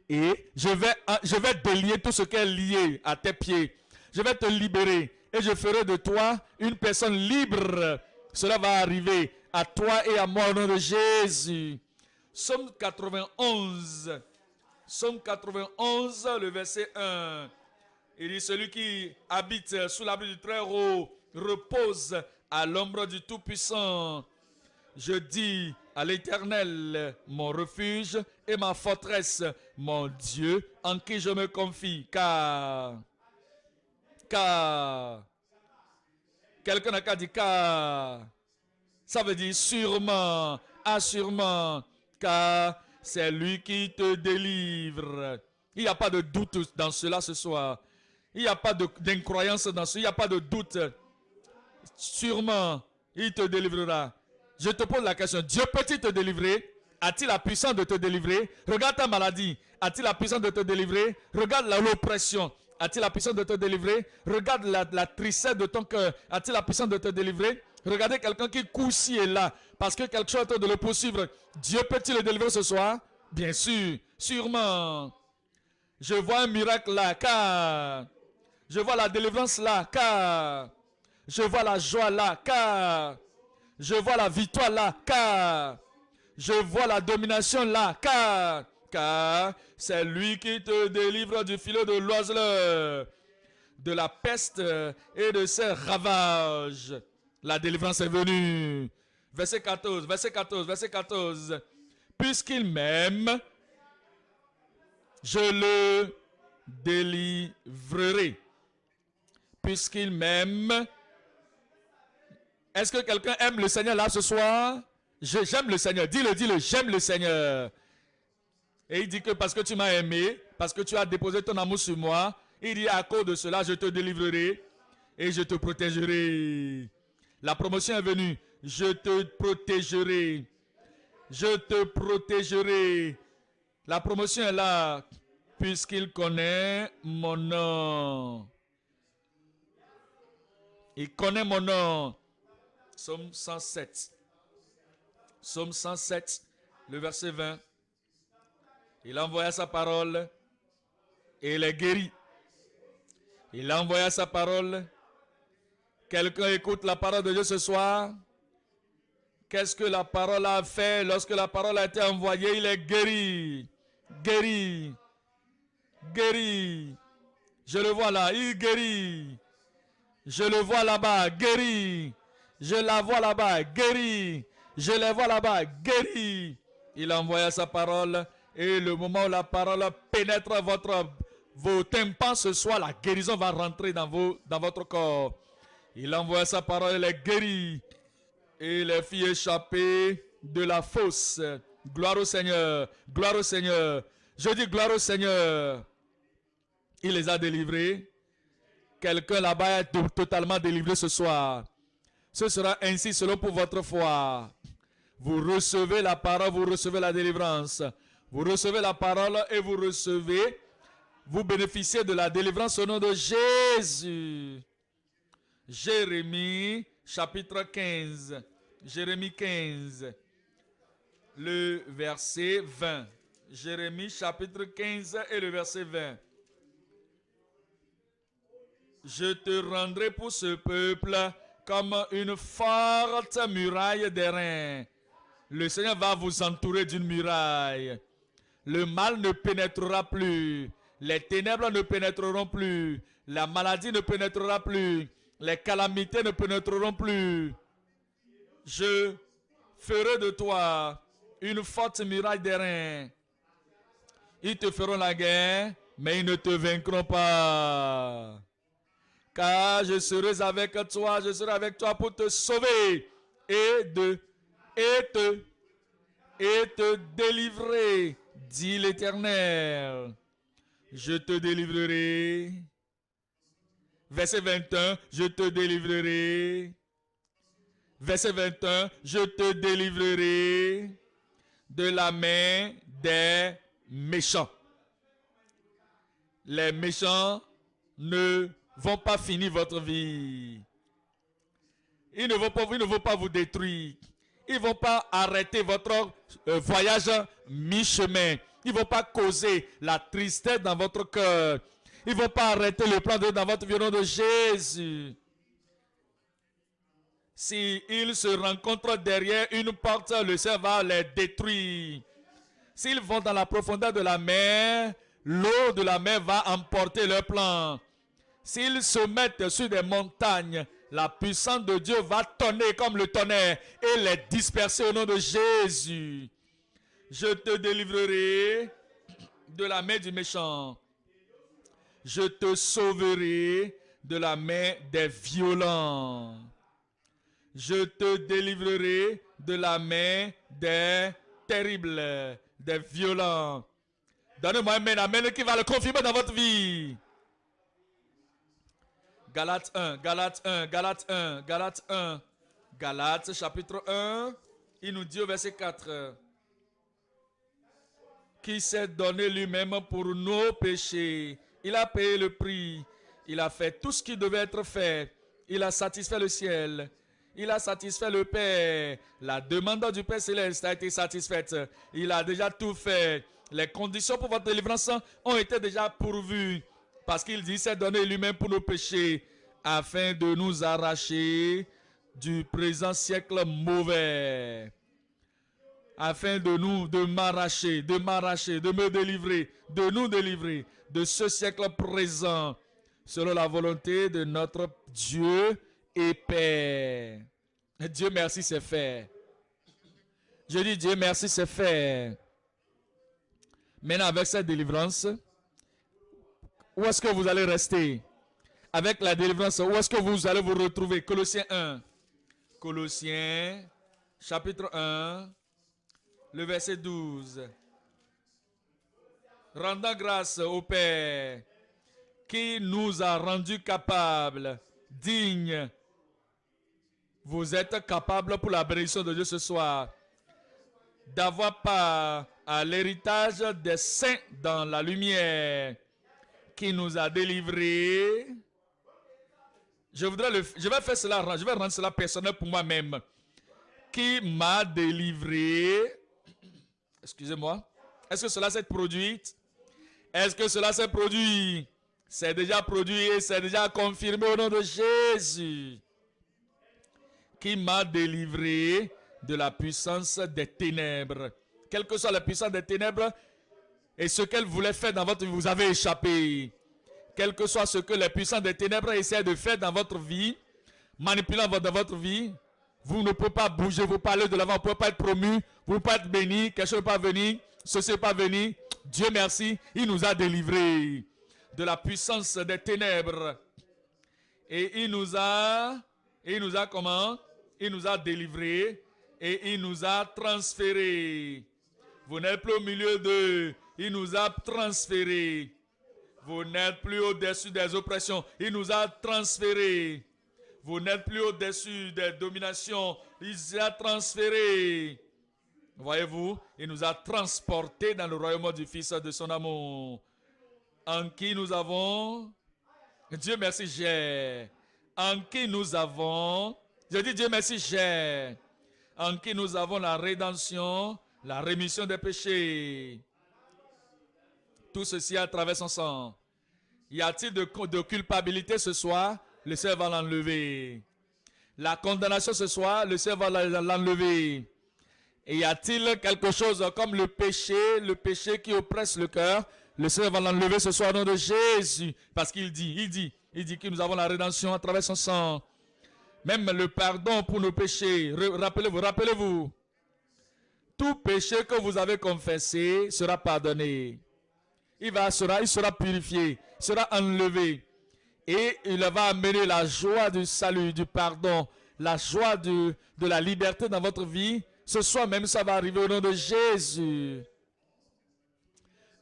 Et je vais délier tout ce qui est lié à tes pieds. Je vais te libérer. Et je ferai de toi une personne libre. Cela va arriver à toi et à moi au nom de Jésus. Psaume 91. Psaume 91, le verset 1. Il dit, celui qui habite sous l'abri du Très-Haut repose à l'ombre du Tout-Puissant. Je dis à l'Éternel, mon refuge et ma forteresse, mon Dieu, en qui je me confie, car, quelqu'un n'a qu'à dire car, ça veut dire sûrement, assurément, car c'est lui qui te délivre. Il n'y a pas de doute dans cela ce soir. Il n'y a pas d'incroyance dans cela, il n'y a pas de doute. Sûrement, il te délivrera. Je te pose la question, Dieu peut-il te délivrer? A-t-il la puissance de te délivrer? Regarde ta maladie, a-t-il la puissance de te délivrer? Regarde l'oppression, a-t-il la puissance de te délivrer? Regarde la tristesse de ton cœur, a-t-il la puissance de te délivrer? Regardez quelqu'un qui court ci et là, parce que quelque chose est en train de le poursuivre. Dieu peut-il le délivrer ce soir? Bien sûr, sûrement. Je vois un miracle là, car je vois la délivrance là, car je vois la joie là, car je vois la victoire là, car je vois la domination là, car c'est lui qui te délivre du filet de l'oiseleur, de la peste et de ses ravages. La délivrance est venue. Verset 14, verset 14, verset 14. Puisqu'il m'aime, je le délivrerai. Puisqu'il m'aime. Est-ce que quelqu'un aime le Seigneur là ce soir? J'aime le Seigneur. Dis-le, j'aime le Seigneur. Et il dit que parce que tu m'as aimé, parce que tu as déposé ton amour sur moi, il dit à cause de cela, je te délivrerai et je te protégerai. La promotion est venue. Je te protégerai. Je te protégerai. La promotion est là, puisqu'il connaît mon nom. Il connaît mon nom. Psaume 107. Psaume 107, le verset 20. Il a envoyé sa parole et il est guéri. Il a envoyé sa parole. Quelqu'un écoute la parole de Dieu ce soir. Qu'est-ce que la parole a fait lorsque la parole a été envoyée? Il est guéri. Guéri. Guéri. Je le vois là, il guérit. Je le vois là-bas, guéri. Je la vois là-bas, guéri. Je les vois là-bas, guéri. Il a envoyé sa parole et le moment où la parole pénètre vos tympans ce soir, la guérison va rentrer dans votre corps. Il a envoyé sa parole, elle est guérie. Et les filles échappées de la fosse. Gloire au Seigneur, gloire au Seigneur. Je dis gloire au Seigneur. Il les a délivrés. quelqu'un là-bas est totalement délivré ce soir. Ce sera ainsi selon pour votre foi. Vous recevez la parole, vous recevez la délivrance. Vous recevez la parole et vous recevez, vous bénéficiez de la délivrance au nom de Jésus. Jérémie chapitre 15. Jérémie 15. Le verset 20. Jérémie chapitre 15 et le verset 20. Je te rendrai pour ce peuple comme une forte muraille d'airain. Le Seigneur va vous entourer d'une muraille. Le mal ne pénétrera plus. Les ténèbres ne pénétreront plus. La maladie ne pénétrera plus. Les calamités ne pénétreront plus. Je ferai de toi une forte muraille d'airain. Ils te feront la guerre, mais ils ne te vaincront pas. Car je serai avec toi pour te sauver et te délivrer, dit l'Éternel. Je te délivrerai. Verset 21, je te délivrerai. Verset 21, je te délivrerai de la main des méchants. Les méchants ne vont pas finir votre vie. Ils ne vont pas vous détruire. Ils ne vont pas arrêter votre voyage mi-chemin. Ils ne vont pas causer la tristesse dans votre cœur. Ils ne vont pas arrêter le plan de Dieu dans votre vie au nom de Jésus. S'ils se rencontrent derrière une porte, le Seigneur va les détruire. S'ils vont dans la profondeur de la mer, l'eau de la mer va emporter leur plan. S'ils se mettent sur des montagnes, la puissance de Dieu va tonner comme le tonnerre et les disperser au nom de Jésus. Je te délivrerai de la main du méchant. Je te sauverai de la main des violents. Je te délivrerai de la main des terribles, des violents. Donnez-moi un amen qui va le confirmer dans votre vie. Galates 1, Galates 1, Galates 1, Galates 1. Galates chapitre 1, il nous dit au verset 4. Qui s'est donné lui-même pour nos péchés. Il a payé le prix. Il a fait tout ce qui devait être fait. Il a satisfait le ciel. Il a satisfait le Père. La demande du Père céleste a été satisfaite. Il a déjà tout fait. Les conditions pour votre délivrance ont été déjà pourvues. Parce qu'il dit s'est donné lui-même pour nos péchés, afin de nous arracher du présent siècle mauvais. Afin de m'arracher, de me délivrer, de nous délivrer de ce siècle présent, selon la volonté de notre Dieu et Père. Dieu merci, c'est fait. Je dis Dieu merci, c'est fait. Maintenant, avec cette délivrance, où est-ce que vous allez rester? Avec la délivrance, où est-ce que vous allez vous retrouver? Colossiens 1. Colossiens, chapitre 1, le verset 12. Rendant grâce au Père qui nous a rendus capables, dignes. Vous êtes capables pour la bénédiction de Dieu ce soir, d'avoir part à l'héritage des saints dans la lumière, qui nous a délivrés. Je vais faire cela, je vais rendre cela personnel pour moi-même. Qui m'a délivré. Excusez-moi. Est-ce que cela s'est produit? Est-ce que cela s'est produit? C'est déjà produit et c'est déjà confirmé au nom de Jésus. Qui m'a délivré de la puissance des ténèbres. Quelle que soit la puissance des ténèbres et ce qu'elle voulait faire dans votre vie, vous avez échappé. Quel que soit ce que les puissances des ténèbres essaient de faire dans votre vie, manipulant dans votre vie, vous ne pouvez pas bouger, vous parlez de l'avant, vous ne pouvez pas être promu, vous ne pouvez pas être béni, quelque chose ne peut pas venir, ceci n'est pas venir. Dieu merci, il nous a délivrés de la puissance des ténèbres. Et il nous a comment? Il nous a délivrés et il nous a transférés. Vous n'êtes plus au milieu d'eux, il nous a transférés. Vous n'êtes plus au-dessus des oppressions. Il nous a transférés. Vous n'êtes plus au-dessus des dominations. Il nous a transférés. Voyez-vous, il nous a transportés dans le royaume du Fils de son amour. En qui nous avons... Dieu merci, j'ai. En qui nous avons... Je dis Dieu merci, j'ai. En qui nous avons la rédemption, la rémission des péchés. Tout ceci à travers son sang. Y a-t-il de culpabilité ce soir? Le Seigneur va l'enlever. La condamnation ce soir, le Seigneur va l'enlever. Et y a-t-il quelque chose comme le péché qui oppresse le cœur? Le Seigneur va l'enlever ce soir au nom de Jésus. Parce qu'il dit que nous avons la rédemption à travers son sang. Même le pardon pour nos péchés. Rappelez-vous. Tout péché que vous avez confessé sera pardonné. Il sera purifié, il sera enlevé. Et il va amener la joie du salut, du pardon, la joie de la liberté dans votre vie. Ce soir même, ça va arriver au nom de Jésus.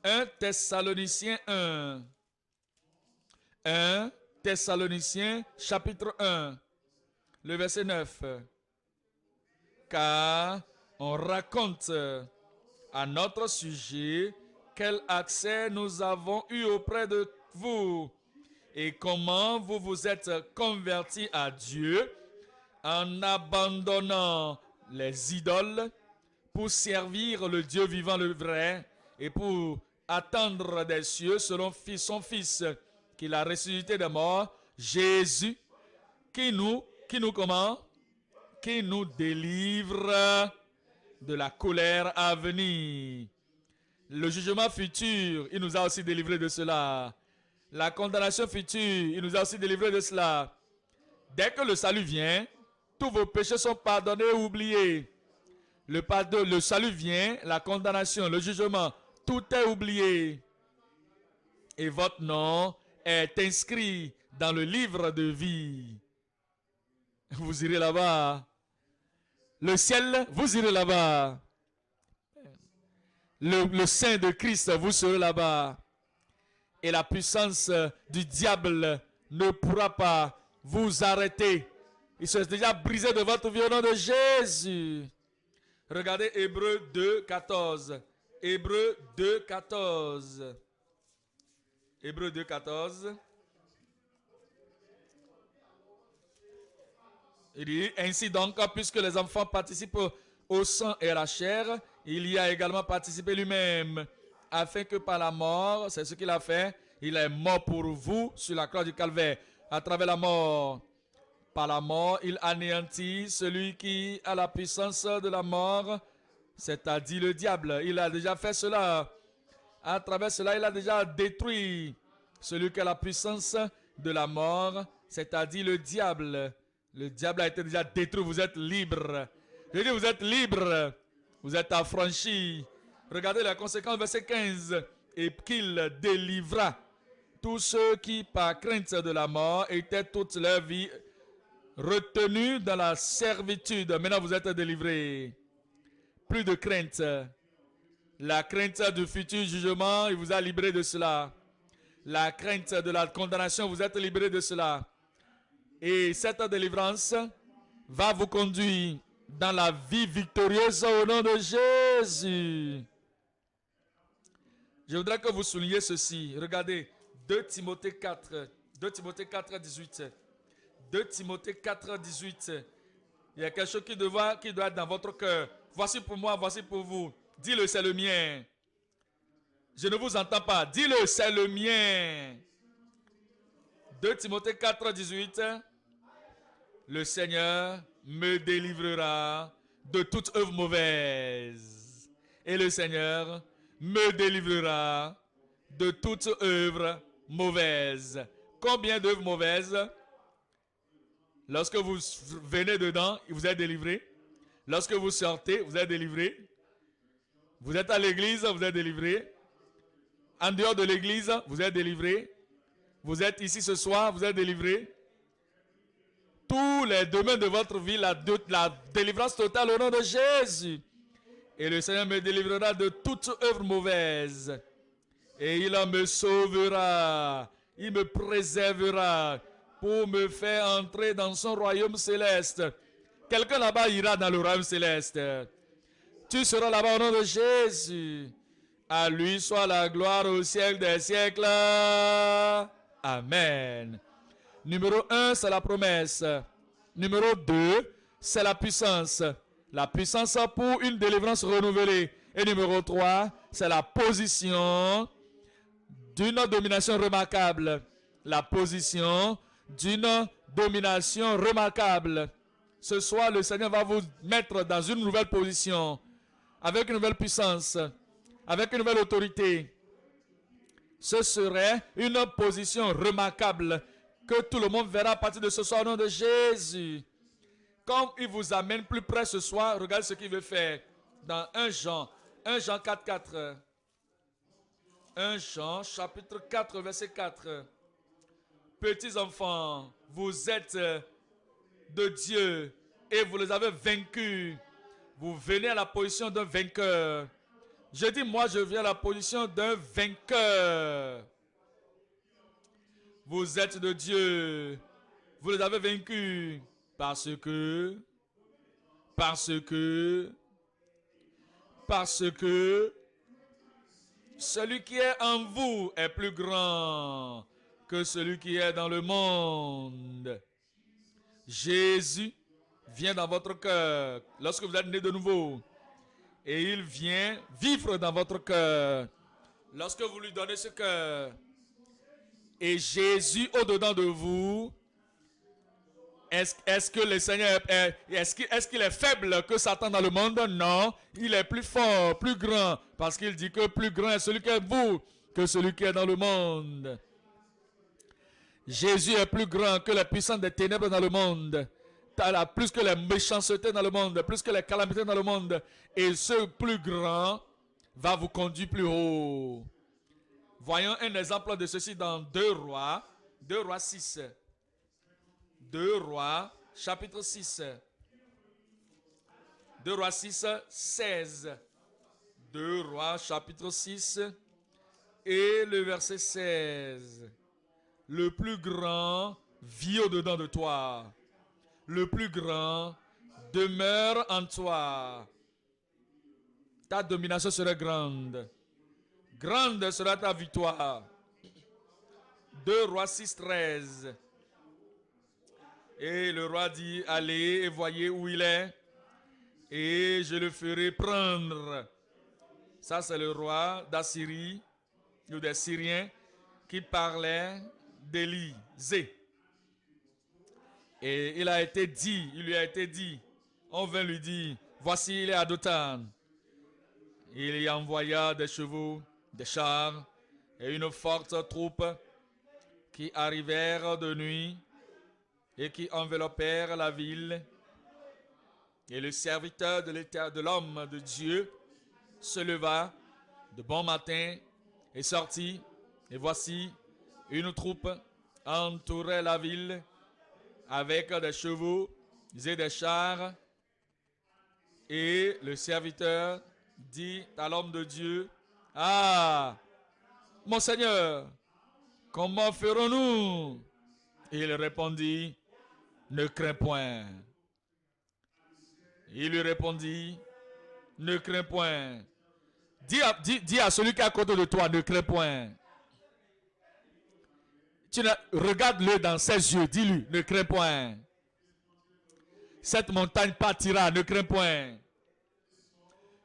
1 Thessaloniciens 1. 1 Thessaloniciens chapitre 1. Le verset 9. Car on raconte à notre sujet quel accès nous avons eu auprès de vous et comment vous vous êtes convertis à Dieu en abandonnant les idoles pour servir le Dieu vivant, le vrai, et pour attendre des cieux selon son Fils qu'il a ressuscité des morts, Jésus, qui nous délivre de la colère à venir. Le jugement futur, il nous a aussi délivré de cela. La condamnation future, il nous a aussi délivré de cela. Dès que le salut vient, tous vos péchés sont pardonnés et oubliés. Le salut vient, la condamnation, le jugement, tout est oublié. Et votre nom est inscrit dans le livre de vie. Vous irez là-bas. Le ciel, vous irez là-bas. Le sein de Christ, vous serez là-bas. Et la puissance du diable ne pourra pas vous arrêter. Il s'est déjà brisé de votre vie au nom de Jésus. Regardez Hébreux 2, 14. Hébreux 2, 14. Hébreux 2, 14. Il dit, ainsi donc, puisque les enfants participent au sang et à la chair, il y a également participé lui-même, afin que par la mort, c'est ce qu'il a fait, il est mort pour vous sur la croix du calvaire. À travers la mort, par la mort, il anéantit celui qui a la puissance de la mort, c'est-à-dire le diable. Il a déjà fait cela. À travers cela, il a déjà détruit celui qui a la puissance de la mort, c'est-à-dire le diable. Le diable a été déjà détruit. Vous êtes libre. Je dis, vous êtes libre. Vous êtes affranchi. Regardez la conséquence, verset 15. Et qu'il délivra tous ceux qui, par crainte de la mort, étaient toute leur vie retenus dans la servitude. Maintenant, vous êtes délivrés. Plus de crainte. La crainte du futur jugement, il vous a libéré de cela. La crainte de la condamnation, vous êtes libéré de cela. Et cette délivrance va vous conduire dans la vie victorieuse au nom de Jésus. Je voudrais que vous souligniez ceci. Regardez, 2 Timothée 4, 2 Timothée 4, 18. 2 Timothée 4, 18. Il y a quelque chose qui doit être dans votre cœur. Voici pour moi, voici pour vous. Dis-le, c'est le mien. Je ne vous entends pas. Dis-le, c'est le mien. 2 Timothée 4, 18. Le Seigneur me délivrera de toute œuvre mauvaise. Et le Seigneur me délivrera de toute œuvre mauvaise. Combien d'œuvres mauvaises? Lorsque vous venez dedans, vous êtes délivré. Lorsque vous sortez, vous êtes délivré. Vous êtes à l'église, vous êtes délivré. En dehors de l'église, vous êtes délivré. Vous êtes ici ce soir, vous êtes délivré. Tous les domaines de votre vie, la délivrance totale au nom de Jésus. Et le Seigneur me délivrera de toute œuvre mauvaise. Et il me sauvera. Il me préservera pour me faire entrer dans son royaume céleste. Quelqu'un là-bas ira dans le royaume céleste. Tu seras là-bas au nom de Jésus. À lui soit la gloire au siècle des siècles. Amen. Numéro 1, c'est la promesse. Numéro 2, c'est la puissance. La puissance pour une délivrance renouvelée. Et numéro 3, c'est la position d'une domination remarquable. La position d'une domination remarquable. Ce soir, le Seigneur va vous mettre dans une nouvelle position, avec une nouvelle puissance, avec une nouvelle autorité. Ce serait une position remarquable que tout le monde verra à partir de ce soir au nom de Jésus. Comme il vous amène plus près ce soir, regardez ce qu'il veut faire. Dans 1 Jean 4, 4. 1 Jean chapitre 4, verset 4. Petits enfants, vous êtes de Dieu et vous les avez vaincus. Vous venez à la position d'un vainqueur. Je dis, moi, je viens à la position d'un vainqueur. Vous êtes de Dieu. Vous les avez vaincus parce que celui qui est en vous est plus grand que celui qui est dans le monde. Jésus vient dans votre cœur lorsque vous êtes né de nouveau. Et il vient vivre dans votre cœur lorsque vous lui donnez ce cœur. Et Jésus au-dedans de vous, est-ce que le Seigneur est-ce qu'il est faible que Satan dans le monde? Non, il est plus fort, plus grand, parce qu'il dit que plus grand est celui qui est vous que celui qui est dans le monde. Jésus est plus grand que les puissances des ténèbres dans le monde, plus que les méchancetés dans le monde, plus que les calamités dans le monde. Et ce plus grand va vous conduire plus haut. Voyons un exemple de ceci dans 2 Rois 6. 2 Rois, chapitre 6. 2 Rois 6, 16. 2 Rois, chapitre 6, et le verset 16. Le plus grand vit au-dedans de toi. Le plus grand demeure en toi. Ta domination sera grande. Grande sera ta victoire. 2 Rois 6, 13. Et le roi dit, allez et voyez où il est, et je le ferai prendre. Ça, c'est le roi d'Assyrie, ou des Syriens, qui parlait d'Élisée. Et il lui a été dit, on vint lui dire, voici il est à Dothan. Il y envoya des chevaux, des chars, et une forte troupe qui arrivèrent de nuit, et qui enveloppèrent la ville. Et le serviteur de l'homme de Dieu se leva de bon matin et sortit. Et voici, une troupe entourait la ville avec des chevaux et des chars. Et le serviteur dit à l'homme de Dieu, « Ah, mon Seigneur, comment ferons-nous » Il répondit, ne crains point. Il lui répondit, ne crains point. Dis à celui qui est à côté de toi, ne crains point. Regarde-le dans ses yeux, dis-lui, ne crains point. Cette montagne partira, ne crains point.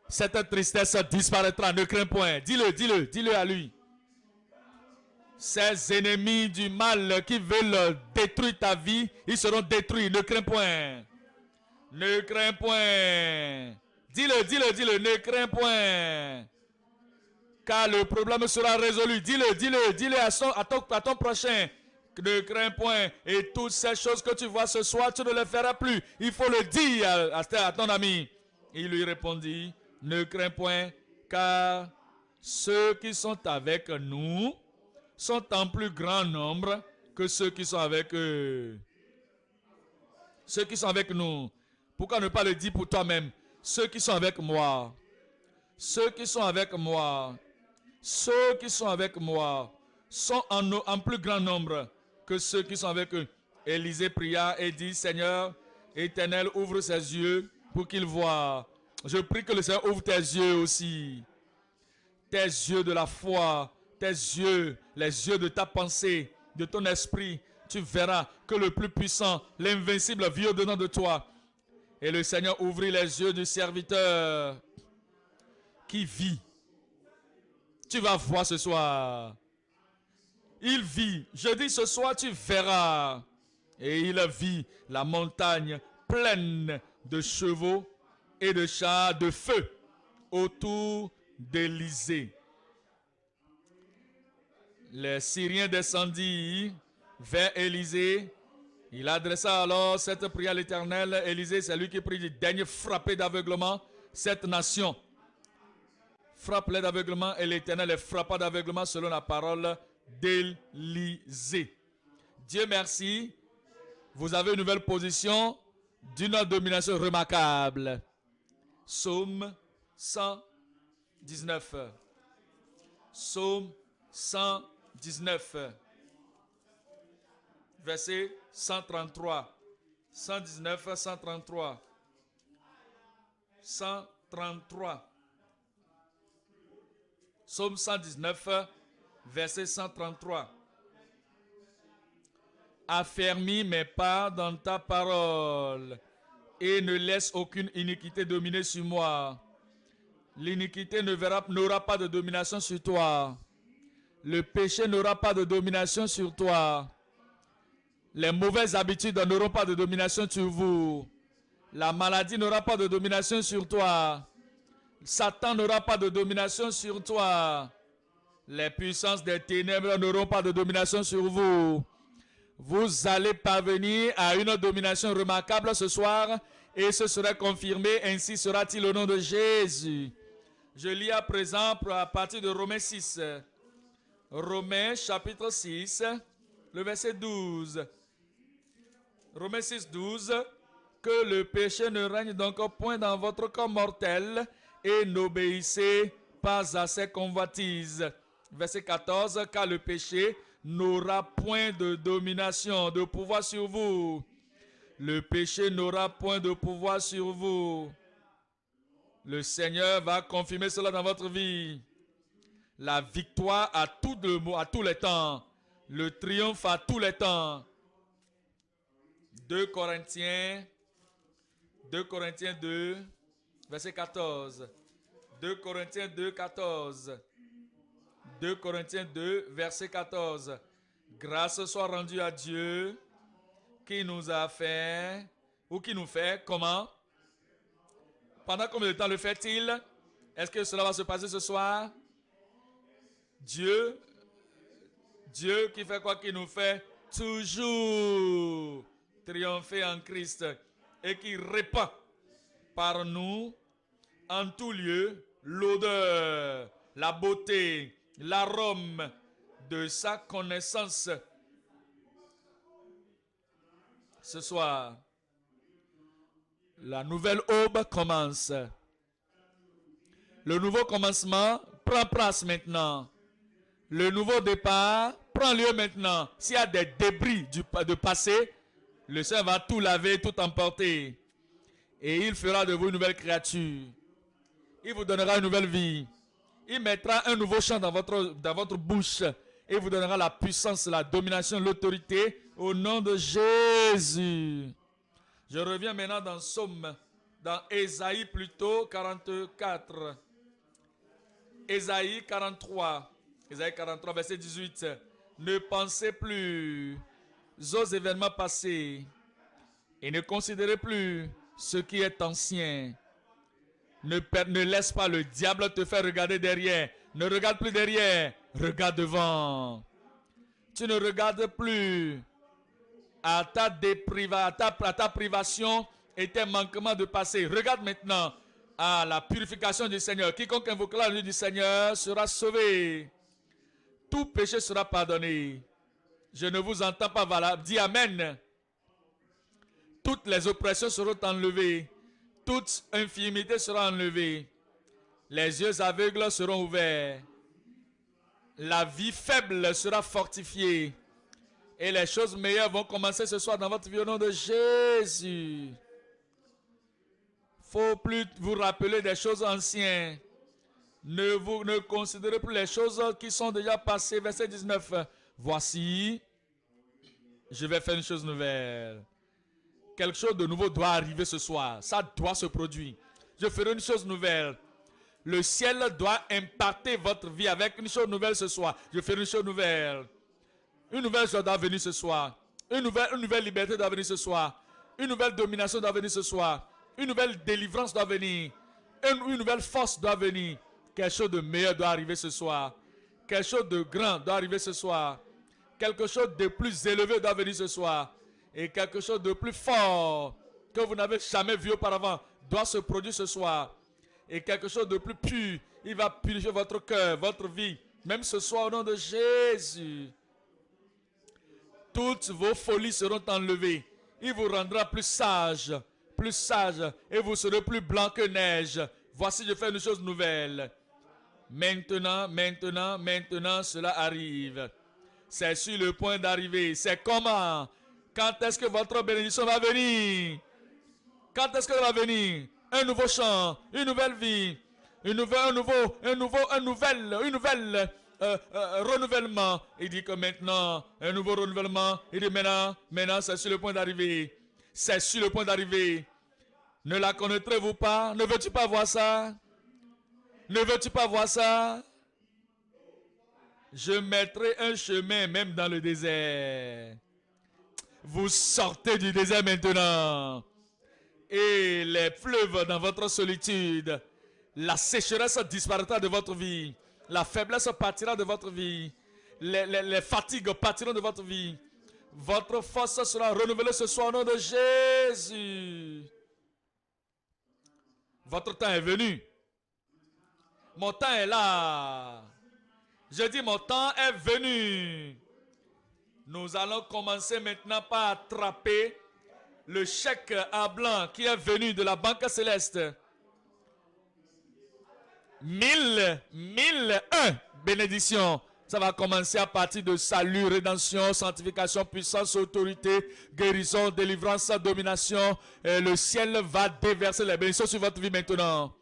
Cette tristesse disparaîtra, ne crains point. Dis-le à lui. Ces ennemis du mal qui veulent détruire ta vie, ils seront détruits. Ne crains point. Ne crains point. Dis-le, ne crains point. Car le problème sera résolu. Dis-le à ton prochain. Ne crains point. Et toutes ces choses que tu vois ce soir, tu ne les feras plus. Il faut le dire à ton ami. Il lui répondit, ne crains point, car ceux qui sont avec nous sont en plus grand nombre que ceux qui sont avec eux. Ceux qui sont avec nous. Pourquoi ne pas le dire pour toi-même? Ceux qui sont avec moi. Ceux qui sont avec moi ceux qui sont avec moi sont en plus grand nombre que ceux qui sont avec eux. Élisée pria et dit, Seigneur, Éternel, ouvre ses yeux pour qu'il voie. Je prie que le Seigneur ouvre tes yeux aussi. Tes yeux de la foi, tes yeux, les yeux de ta pensée, de ton esprit. Tu verras que le plus puissant, l'invincible vit au-dedans de toi. Et le Seigneur ouvrit les yeux du serviteur qui vit. Tu vas voir ce soir. Il vit. Je dis ce soir, tu verras. Et il vit la montagne pleine de chevaux et de chars de feu autour d'Élysée. Les Syriens descendirent vers Élysée. Il adressa alors cette prière à l'Éternel. Élysée, c'est lui qui prie, dit, daigne frapper d'aveuglement cette nation. Frappe-les d'aveuglement et l'Éternel les frappa d'aveuglement selon la parole d'Élysée. Dieu merci. Vous avez une nouvelle position d'une domination remarquable. Psaume 119. Psaume 119. Verset 133. 119, 133. 133. Psaume 119, verset 133. Affermis mes pas dans ta parole et ne laisse aucune iniquité dominer sur moi. L'iniquité n'aura pas de domination sur toi. Le péché n'aura pas de domination sur toi. Les mauvaises habitudes n'auront pas de domination sur vous. La maladie n'aura pas de domination sur toi. Satan n'aura pas de domination sur toi. Les puissances des ténèbres n'auront pas de domination sur vous. Vous allez parvenir à une domination remarquable ce soir et ce sera confirmé, ainsi sera-t-il au nom de Jésus. Je lis à présent à partir de Romains 6. Romains chapitre 6, le verset 12. Romains 6, 12. Que le péché ne règne donc point dans votre corps mortel et n'obéissez pas à ses convoitises. Verset 14. Car le péché n'aura point de domination, de pouvoir sur vous. Le péché n'aura point de pouvoir sur vous. Le Seigneur va confirmer cela dans votre vie. La victoire à tous les temps. Le triomphe à tous les temps. 2 Corinthiens 2, verset 14. 2 Corinthiens 2, 14. 2 Corinthiens 2, verset 14. Grâce soit rendue à Dieu qui nous a fait, ou qui nous fait, comment? Pendant combien de temps le fait-il? Est-ce que cela va se passer ce soir? Dieu qui fait quoi? Qui nous fait toujours triompher en Christ et qui répand par nous en tout lieu l'odeur, la beauté, l'arôme de sa connaissance. Ce soir, la nouvelle aube commence. Le nouveau commencement prend place maintenant. Le nouveau départ prend lieu maintenant. S'il y a des débris de passé, le Seigneur va tout laver, tout emporter. Et il fera de vous une nouvelle créature. Il vous donnera une nouvelle vie. Il mettra un nouveau chant dans votre bouche. Et vous donnera la puissance, la domination, l'autorité au nom de Jésus. Je reviens maintenant dans Ésaïe plutôt 44. Ésaïe 43. Ésaïe 43, verset 18. Ne pensez plus aux événements passés et ne considérez plus ce qui est ancien. Ne laisse pas le diable te faire regarder derrière. Ne regarde plus derrière, regarde devant. Tu ne regardes plus à ta privation et tes manquements de passé. Regarde maintenant à la purification du Seigneur. Quiconque invoquera le nom du Seigneur sera sauvé. Tout péché sera pardonné. Je ne vous entends pas valable. Dis Amen. Toutes les oppressions seront enlevées. Toute infirmité sera enlevée. Les yeux aveugles seront ouverts. La vie faible sera fortifiée. Et les choses meilleures vont commencer ce soir dans votre vie au nom de Jésus. Faut plus vous rappeler des choses anciennes. Ne considérez plus les choses qui sont déjà passées. Verset 19. Voici, je vais faire une chose nouvelle. Quelque chose de nouveau doit arriver ce soir. Ça doit se produire. Je ferai une chose nouvelle. Le ciel doit impacter votre vie avec une chose nouvelle ce soir. Je ferai une chose nouvelle. Une nouvelle chose doit venir ce soir. Une nouvelle liberté doit venir ce soir. Une nouvelle domination doit venir ce soir. Une nouvelle délivrance doit venir. Une nouvelle force doit venir. Quelque chose de meilleur doit arriver ce soir. Quelque chose de grand doit arriver ce soir. Quelque chose de plus élevé doit venir ce soir. Et quelque chose de plus fort que vous n'avez jamais vu auparavant doit se produire ce soir. Et quelque chose de plus pur, il va purifier votre cœur, votre vie. Même ce soir au nom de Jésus. Toutes vos folies seront enlevées. Il vous rendra plus sage, et vous serez plus blanc que neige. Voici, je fais une chose nouvelle. Maintenant, cela arrive. C'est sur le point d'arriver. C'est comment? Quand est-ce que votre bénédiction va venir? Quand est-ce qu'elle va venir? Un nouveau chant, une nouvelle vie, un nouvel renouvellement. Il dit que maintenant, un nouveau renouvellement. Il dit maintenant, c'est sur le point d'arriver. C'est sur le point d'arriver. Ne la connaîtrez-vous pas? Ne veux-tu pas voir ça? Ne veux-tu pas voir ça? Je mettrai un chemin même dans le désert. Vous sortez du désert maintenant. Et les fleuves dans votre solitude. La sécheresse disparaîtra de votre vie. La faiblesse partira de votre vie. Les fatigues partiront de votre vie. Votre force sera renouvelée ce soir au nom de Jésus. Votre temps est venu. Mon temps est là. Je dis mon temps est venu. Nous allons commencer maintenant par attraper le chèque à blanc qui est venu de la Banque Céleste. 1001 bénédictions. Ça va commencer à partir de salut, rédemption, sanctification, puissance, autorité, guérison, délivrance, domination. Et le ciel va déverser les bénédictions sur votre vie maintenant.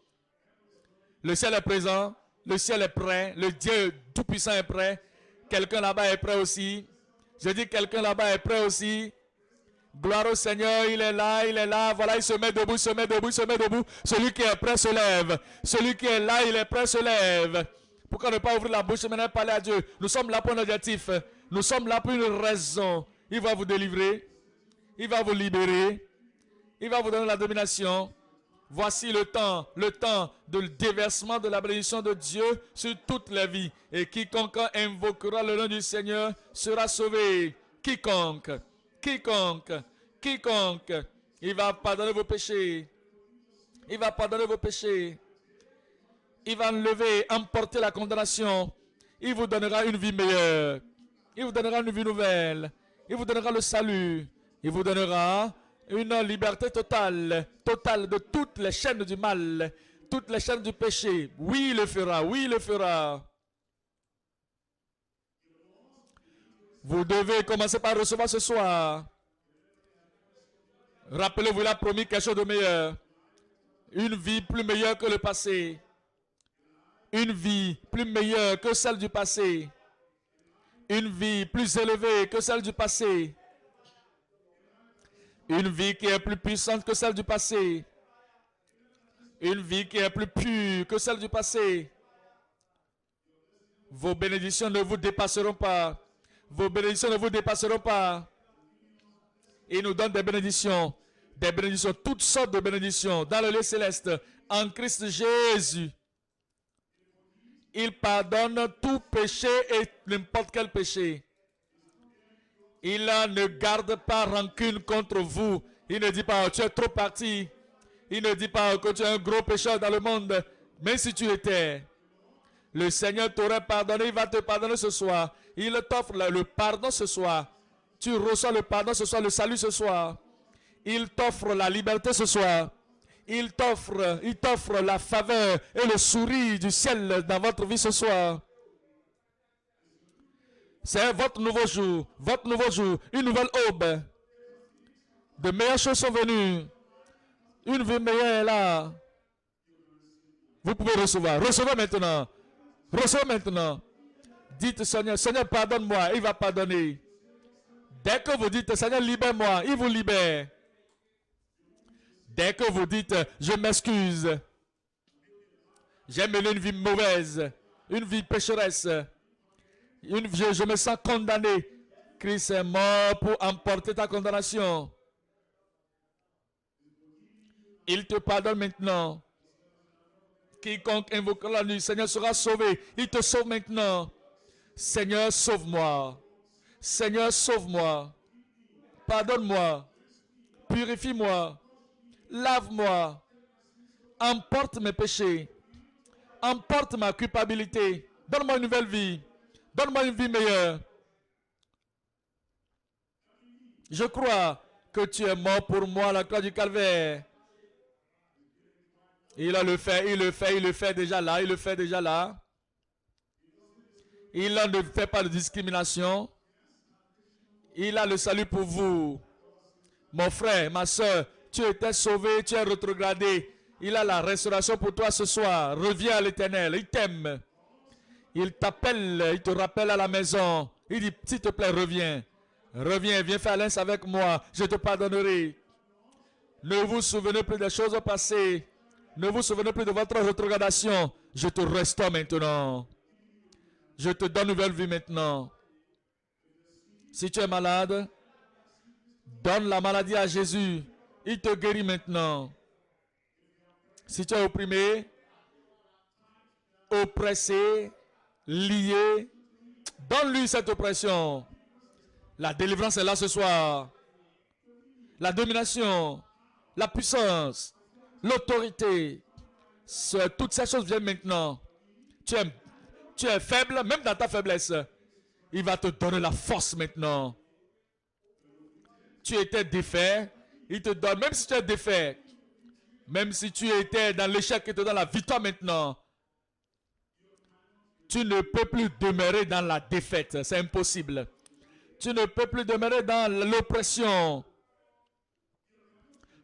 Le ciel est présent. Le ciel est prêt. Le Dieu Tout-Puissant est prêt. Quelqu'un là-bas est prêt aussi. Je dis quelqu'un là-bas est prêt aussi. Gloire au Seigneur, il est là, il est là. Voilà, il se met debout, il se met debout, il se met debout. Celui qui est prêt se lève. Celui qui est là, il est prêt se lève. Pourquoi ne pas ouvrir la bouche et maintenant parler à Dieu? Nous sommes là pour un objectif. Nous sommes là pour une raison. Il va vous délivrer. Il va vous libérer. Il va vous donner la domination. Voici le temps de déversement de la bénédiction de Dieu sur toutes les vies. Et quiconque invoquera le nom du Seigneur sera sauvé. Quiconque. Il va pardonner vos péchés. Il va pardonner vos péchés. Il va enlever, emporter la condamnation. Il vous donnera une vie meilleure. Il vous donnera une vie nouvelle. Il vous donnera le salut. Il vous donnera une liberté totale de toutes les chaînes du mal, toutes les chaînes du péché. Oui, il le fera, oui, il le fera. Vous devez commencer par recevoir ce soir. Rappelez-vous, il a promis quelque chose de meilleur. Une vie plus meilleure que le passé. Une vie plus meilleure que celle du passé. Une vie plus élevée que celle du passé. Une vie qui est plus puissante que celle du passé. Une vie qui est plus pure que celle du passé. Vos bénédictions ne vous dépasseront pas. Vos bénédictions ne vous dépasseront pas. Il nous donne des bénédictions, toutes sortes de bénédictions dans le lieu céleste, en Christ Jésus. Il pardonne tout péché et n'importe quel péché. Il ne garde pas rancune contre vous. Il ne dit pas, tu es trop parti. Il ne dit pas que tu es un gros pécheur dans le monde. Mais si tu étais, le Seigneur t'aurait pardonné. Il va te pardonner ce soir. Il t'offre le pardon ce soir. Tu reçois le pardon ce soir, le salut ce soir. Il t'offre la liberté ce soir. Il t'offre la faveur et le sourire du ciel dans votre vie ce soir. C'est votre nouveau jour, une nouvelle aube. De meilleures choses sont venues. Une vie meilleure est là. Vous pouvez recevoir. Recevez maintenant. Recevez maintenant. Dites Seigneur, Seigneur, pardonne-moi. Il va pardonner. Dès que vous dites Seigneur, libère-moi, il vous libère. Dès que vous dites je m'excuse. J'ai mené une vie mauvaise, une vie pécheresse. Je me sens condamné. Christ est mort pour emporter ta condamnation. Il te pardonne maintenant. Quiconque invoquera la nuit, Seigneur sera sauvé. Il te sauve maintenant. Seigneur, sauve-moi. Seigneur, sauve-moi. Pardonne-moi. Purifie-moi. Lave-moi. Emporte mes péchés. Emporte ma culpabilité. Donne-moi une nouvelle vie. Donne-moi une vie meilleure. Je crois que tu es mort pour moi à la croix du calvaire. Il le fait déjà là, il le fait déjà là. Il ne fait pas de discrimination. Il a le salut pour vous. Mon frère, ma soeur, tu étais sauvé, tu es rétrogradé. Il a la restauration pour toi ce soir. Reviens à l'Éternel, il t'aime. Il t'appelle, il te rappelle à la maison. Il dit, s'il te plaît, reviens. Reviens, viens faire l'alliance avec moi, je te pardonnerai. Ne vous souvenez plus des choses passées. Ne vous souvenez plus de votre rétrogradation. Je te restaure maintenant. Je te donne une nouvelle vie maintenant. Si tu es malade, donne la maladie à Jésus. Il te guérit maintenant. Si tu es opprimé, oppressé, lié, donne-lui cette oppression. La délivrance est là ce soir. La domination, la puissance, l'autorité, toutes ces choses viennent maintenant. Tu es faible, même dans ta faiblesse. Il va te donner la force maintenant. Tu étais défait, il te donne, même si tu es défait, même si tu étais dans l'échec, il te donne la victoire maintenant. Tu ne peux plus demeurer dans la défaite, c'est impossible. Tu ne peux plus demeurer dans l'oppression.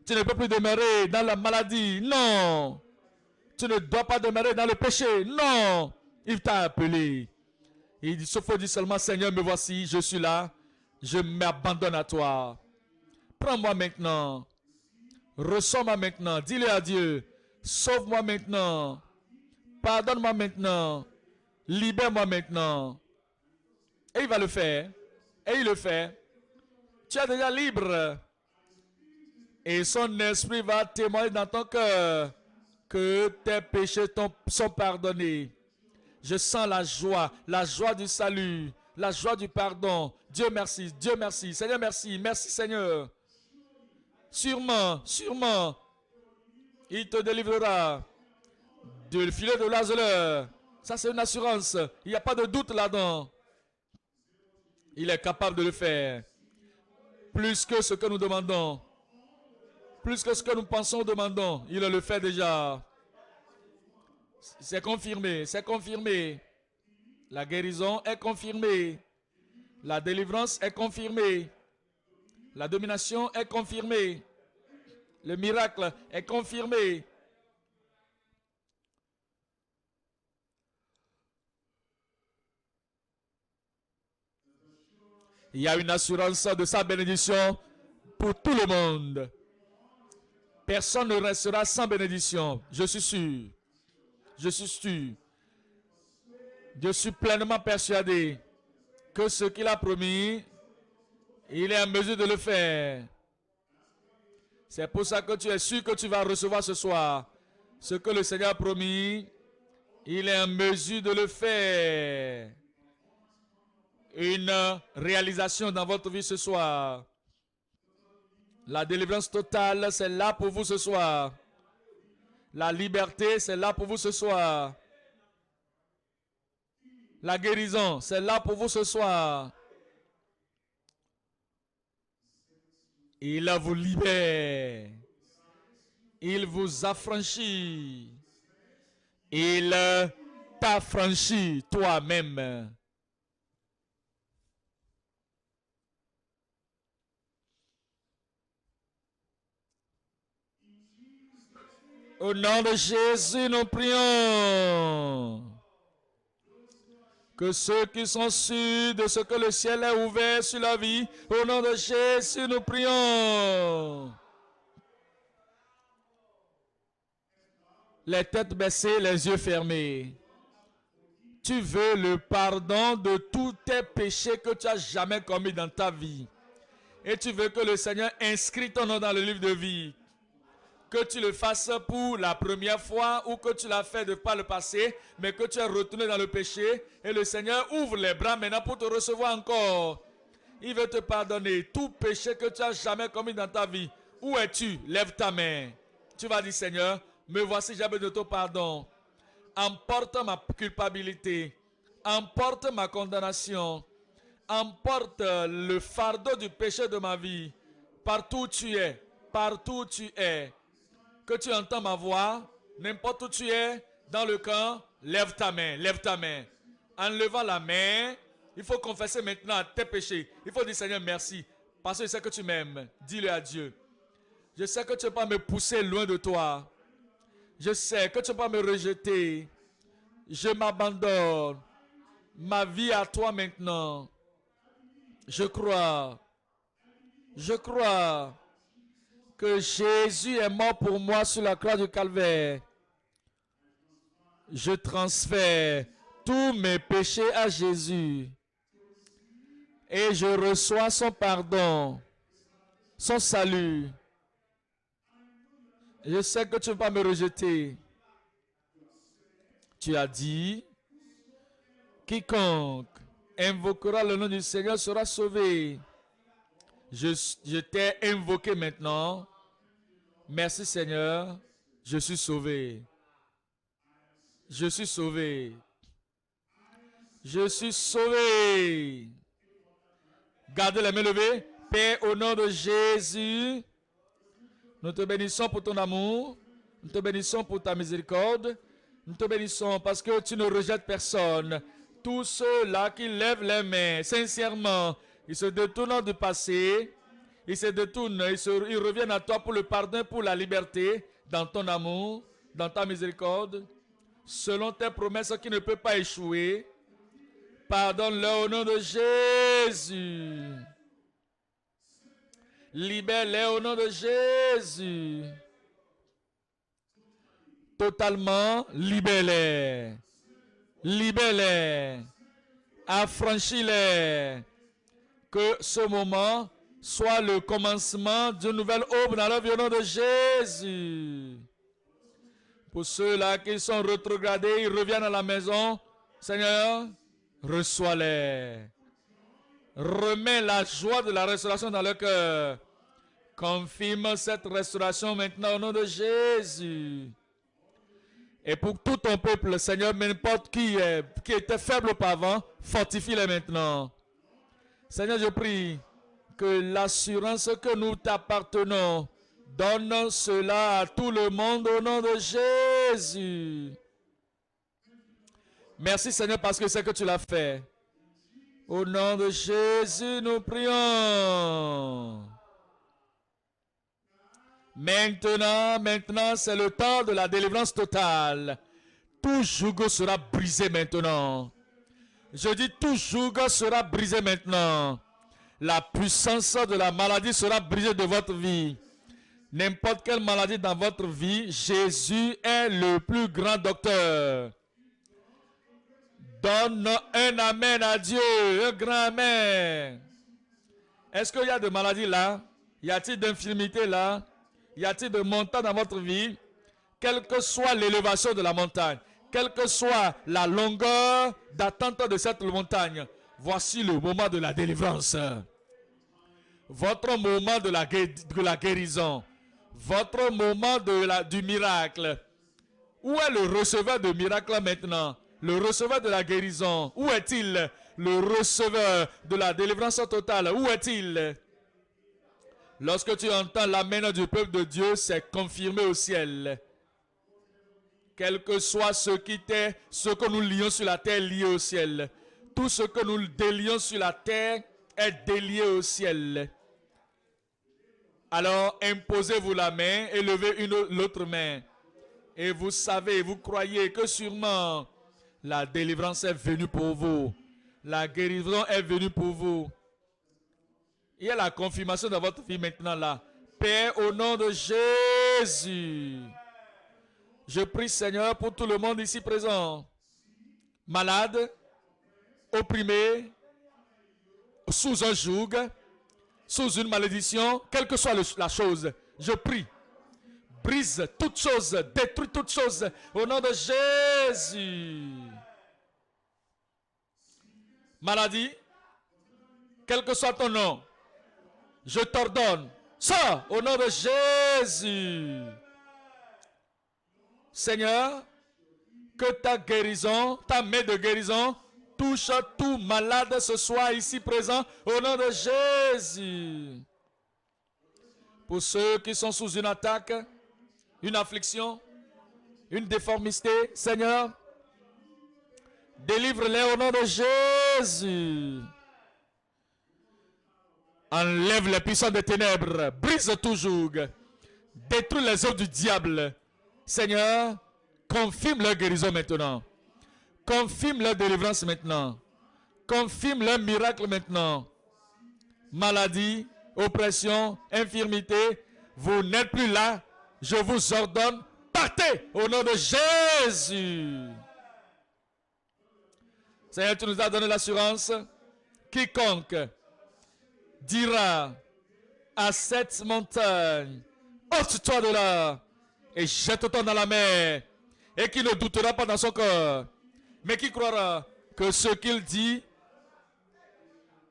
Tu ne peux plus demeurer dans la maladie. Non. Tu ne dois pas demeurer dans le péché. Non. Il t'a appelé. Il faut dire seulement, Seigneur, me voici, je suis là. Je m'abandonne à toi. Prends-moi maintenant. Reçois-moi maintenant. Dis-le à Dieu. Sauve-moi maintenant. Pardonne-moi maintenant. Libère-moi maintenant. Et il va le faire. Et il le fait. Tu es déjà libre. Et son esprit va témoigner dans ton cœur que tes péchés sont pardonnés. Je sens la joie du salut, la joie du pardon. Dieu merci, Seigneur merci, merci Seigneur. Sûrement, il te délivrera du filet de l'azoleur. Ça c'est une assurance, il n'y a pas de doute là-dedans. Il est capable de le faire. Plus que ce que nous demandons. Plus que ce que nous pensons, demandons. Il le fait déjà. C'est confirmé, c'est confirmé. La guérison est confirmée. La délivrance est confirmée. La domination est confirmée. Le miracle est confirmé. Il y a une assurance de sa bénédiction pour tout le monde. Personne ne restera sans bénédiction. Je suis sûr. Je suis sûr. Je suis pleinement persuadé que ce qu'il a promis, il est en mesure de le faire. C'est pour ça que tu es sûr que tu vas recevoir ce soir. Ce que le Seigneur a promis, il est en mesure de le faire. Une réalisation dans votre vie ce soir. La délivrance totale, c'est là pour vous ce soir. La liberté, c'est là pour vous ce soir. La guérison, c'est là pour vous ce soir. Il vous libère. Il vous affranchit. Il t'affranchit toi-même. Au nom de Jésus, nous prions. Que ceux qui sont sûrs de ce que le ciel est ouvert sur la vie, au nom de Jésus, nous prions. Les têtes baissées, les yeux fermés. Tu veux le pardon de tous tes péchés que tu as jamais commis dans ta vie. Et tu veux que le Seigneur inscrit ton nom dans le livre de vie. Que tu le fasses pour la première fois ou que tu l'as fait de par le passé, mais que tu es retourné dans le péché et le Seigneur ouvre les bras maintenant pour te recevoir encore. Il veut te pardonner tout péché que tu as jamais commis dans ta vie. Où es-tu? Lève ta main. Tu vas dire, Seigneur, me voici, j'ai besoin de ton pardon. Emporte ma culpabilité. Emporte ma condamnation. Emporte le fardeau du péché de ma vie. Partout où tu es. Partout où tu es. Que tu entends ma voix, n'importe où tu es, dans le camp, lève ta main, lève ta main. En levant la main, il faut confesser maintenant tes péchés. Il faut dire, Seigneur, merci, parce que je sais que tu m'aimes. Dis-le à Dieu. Je sais que tu ne peux pas me pousser loin de toi. Je sais que tu ne peux pas me rejeter. Je m'abandonne. Ma vie à toi maintenant. Je crois que Jésus est mort pour moi sur la croix du Calvaire. Je transfère tous mes péchés à Jésus. Et je reçois son pardon, son salut. Je sais que tu ne peux pas me rejeter. Tu as dit, quiconque invoquera le nom du Seigneur sera sauvé. Je t'ai invoqué maintenant. Merci Seigneur, je suis sauvé. Je suis sauvé. Je suis sauvé. Gardez les mains levées. Père, au nom de Jésus, nous te bénissons pour ton amour. Nous te bénissons pour ta miséricorde. Nous te bénissons parce que tu ne rejettes personne. Tous ceux-là qui lèvent les mains sincèrement, ils se détournent du passé. Ils se détournent, ils reviennent à toi pour le pardon, pour la liberté, dans ton amour, dans ta miséricorde, selon tes promesses qui ne peuvent pas échouer. Pardonne-leur au nom de Jésus. Libère-les au nom de Jésus. Totalement, libère-les. Libère-les. Affranchis-les. Que ce moment soit le commencement d'une nouvelle aube dans la vie au nom de Jésus. Pour ceux-là qui sont rétrogradés, ils reviennent à la maison. Seigneur, reçois-les. Remets la joie de la restauration dans leur cœur. Confirme cette restauration maintenant au nom de Jésus. Et pour tout ton peuple, Seigneur, n'importe qui était faible auparavant, fortifie-les maintenant. Seigneur, je prie que l'assurance que nous t'appartenons, donne cela à tout le monde au nom de Jésus. Merci Seigneur parce que c'est que tu l'as fait. Au nom de Jésus, nous prions. Maintenant, c'est le temps de la délivrance totale. Tout joug sera brisé maintenant. Je dis tout joug sera brisé maintenant. La puissance de la maladie sera brisée de votre vie. N'importe quelle maladie dans votre vie, Jésus est le plus grand docteur. Donne un amen à Dieu, un grand amen. Est-ce qu'il y a de maladies là? Y a-t-il d'infirmité là? Y a-t-il de montagne dans votre vie? Quelle que soit l'élévation de la montagne, quelle que soit la longueur d'attente de cette montagne, voici le moment de la délivrance. Votre moment de la guérison. Votre moment du miracle. Où est le receveur de miracle maintenant? Le receveur de la guérison. Où est-il? Le receveur de la délivrance totale. Où est-il? Lorsque tu entends l'amen du peuple de Dieu, c'est confirmé au ciel. Quel que soit ce que nous lions sur la terre, lié au ciel. Tout ce que nous délions sur la terre est délié au ciel. Alors, imposez-vous la main et levez l'autre main. Et vous savez, vous croyez que sûrement la délivrance est venue pour vous. La guérison est venue pour vous. Il y a la confirmation de votre vie maintenant là. Père, au nom de Jésus, je prie Seigneur pour tout le monde ici présent. Malade, opprimé, sous un joug, sous une malédiction, quelle que soit la chose, je prie. Brise toute chose, détruis toute chose au nom de Jésus. Maladie, quel que soit ton nom, je t'ordonne, sors au nom de Jésus. Seigneur, que ta guérison, ta main de guérison, touche tout malade ce soir ici présent au nom de Jésus. Pour ceux qui sont sous une attaque, une affliction, une déformité, Seigneur, délivre-les au nom de Jésus. Enlève les puissants des ténèbres, brise tout joug, détruis les œuvres du diable. Seigneur, confirme leur guérison maintenant. Confirme leur délivrance maintenant. Confirme leur miracle maintenant. Maladie, oppression, infirmité, vous n'êtes plus là. Je vous ordonne, partez au nom de Jésus. Seigneur, tu nous as donné l'assurance. Quiconque dira à cette montagne, ôte-toi de là et jette-toi dans la mer, et qui ne doutera pas dans son cœur, mais qui croira que ce qu'il dit,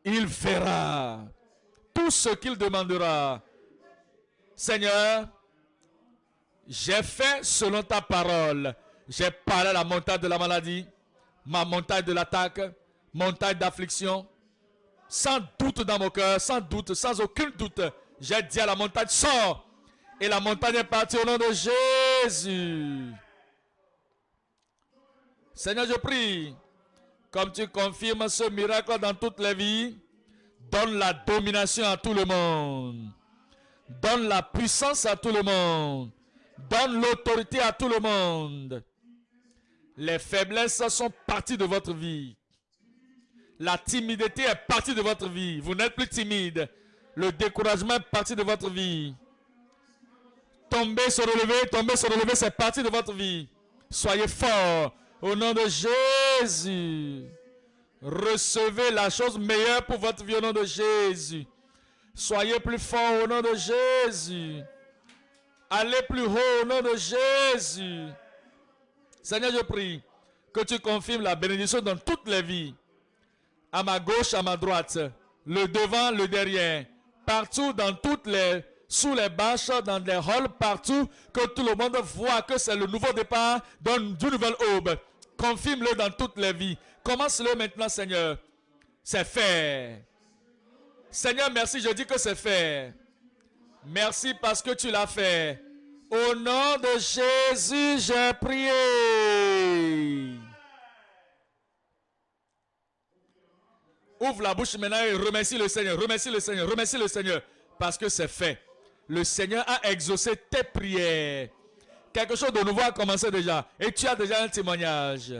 il fera. Tout ce qu'il demandera. Seigneur, j'ai fait selon ta parole. J'ai parlé à la montagne de la maladie, ma montagne de l'attaque, montagne d'affliction. Sans doute dans mon cœur, sans doute, sans aucun doute, j'ai dit à la montagne, sors. Et la montagne est partie au nom de Jésus. Seigneur, je prie, comme tu confirmes ce miracle dans toutes les vies, donne la domination à tout le monde. Donne la puissance à tout le monde. Donne l'autorité à tout le monde. Les faiblesses sont parties de votre vie. La timidité est partie de votre vie. Vous n'êtes plus timide. Le découragement est parti de votre vie. Tomber, se relever, c'est parti de votre vie. Soyez forts au nom de Jésus. Recevez la chose meilleure pour votre vie au nom de Jésus. Soyez plus forts au nom de Jésus. Allez plus haut au nom de Jésus. Seigneur, je prie que tu confirmes la bénédiction dans toutes les vies. À ma gauche, à ma droite, le devant, le derrière, partout, dans toutes les, sous les bâches, dans les halls, partout, que tout le monde voit que c'est le nouveau départ d'une nouvelle aube. Confirme-le dans toutes les vies. Commence-le maintenant, Seigneur. C'est fait. Seigneur, merci, je dis que c'est fait. Merci parce que tu l'as fait. Au nom de Jésus, j'ai prié. Ouvre la bouche maintenant et remercie le Seigneur. Remercie le Seigneur. Remercie le Seigneur. Parce que c'est fait. Le Seigneur a exaucé tes prières. Quelque chose de nouveau a commencé déjà. Et tu as déjà un témoignage.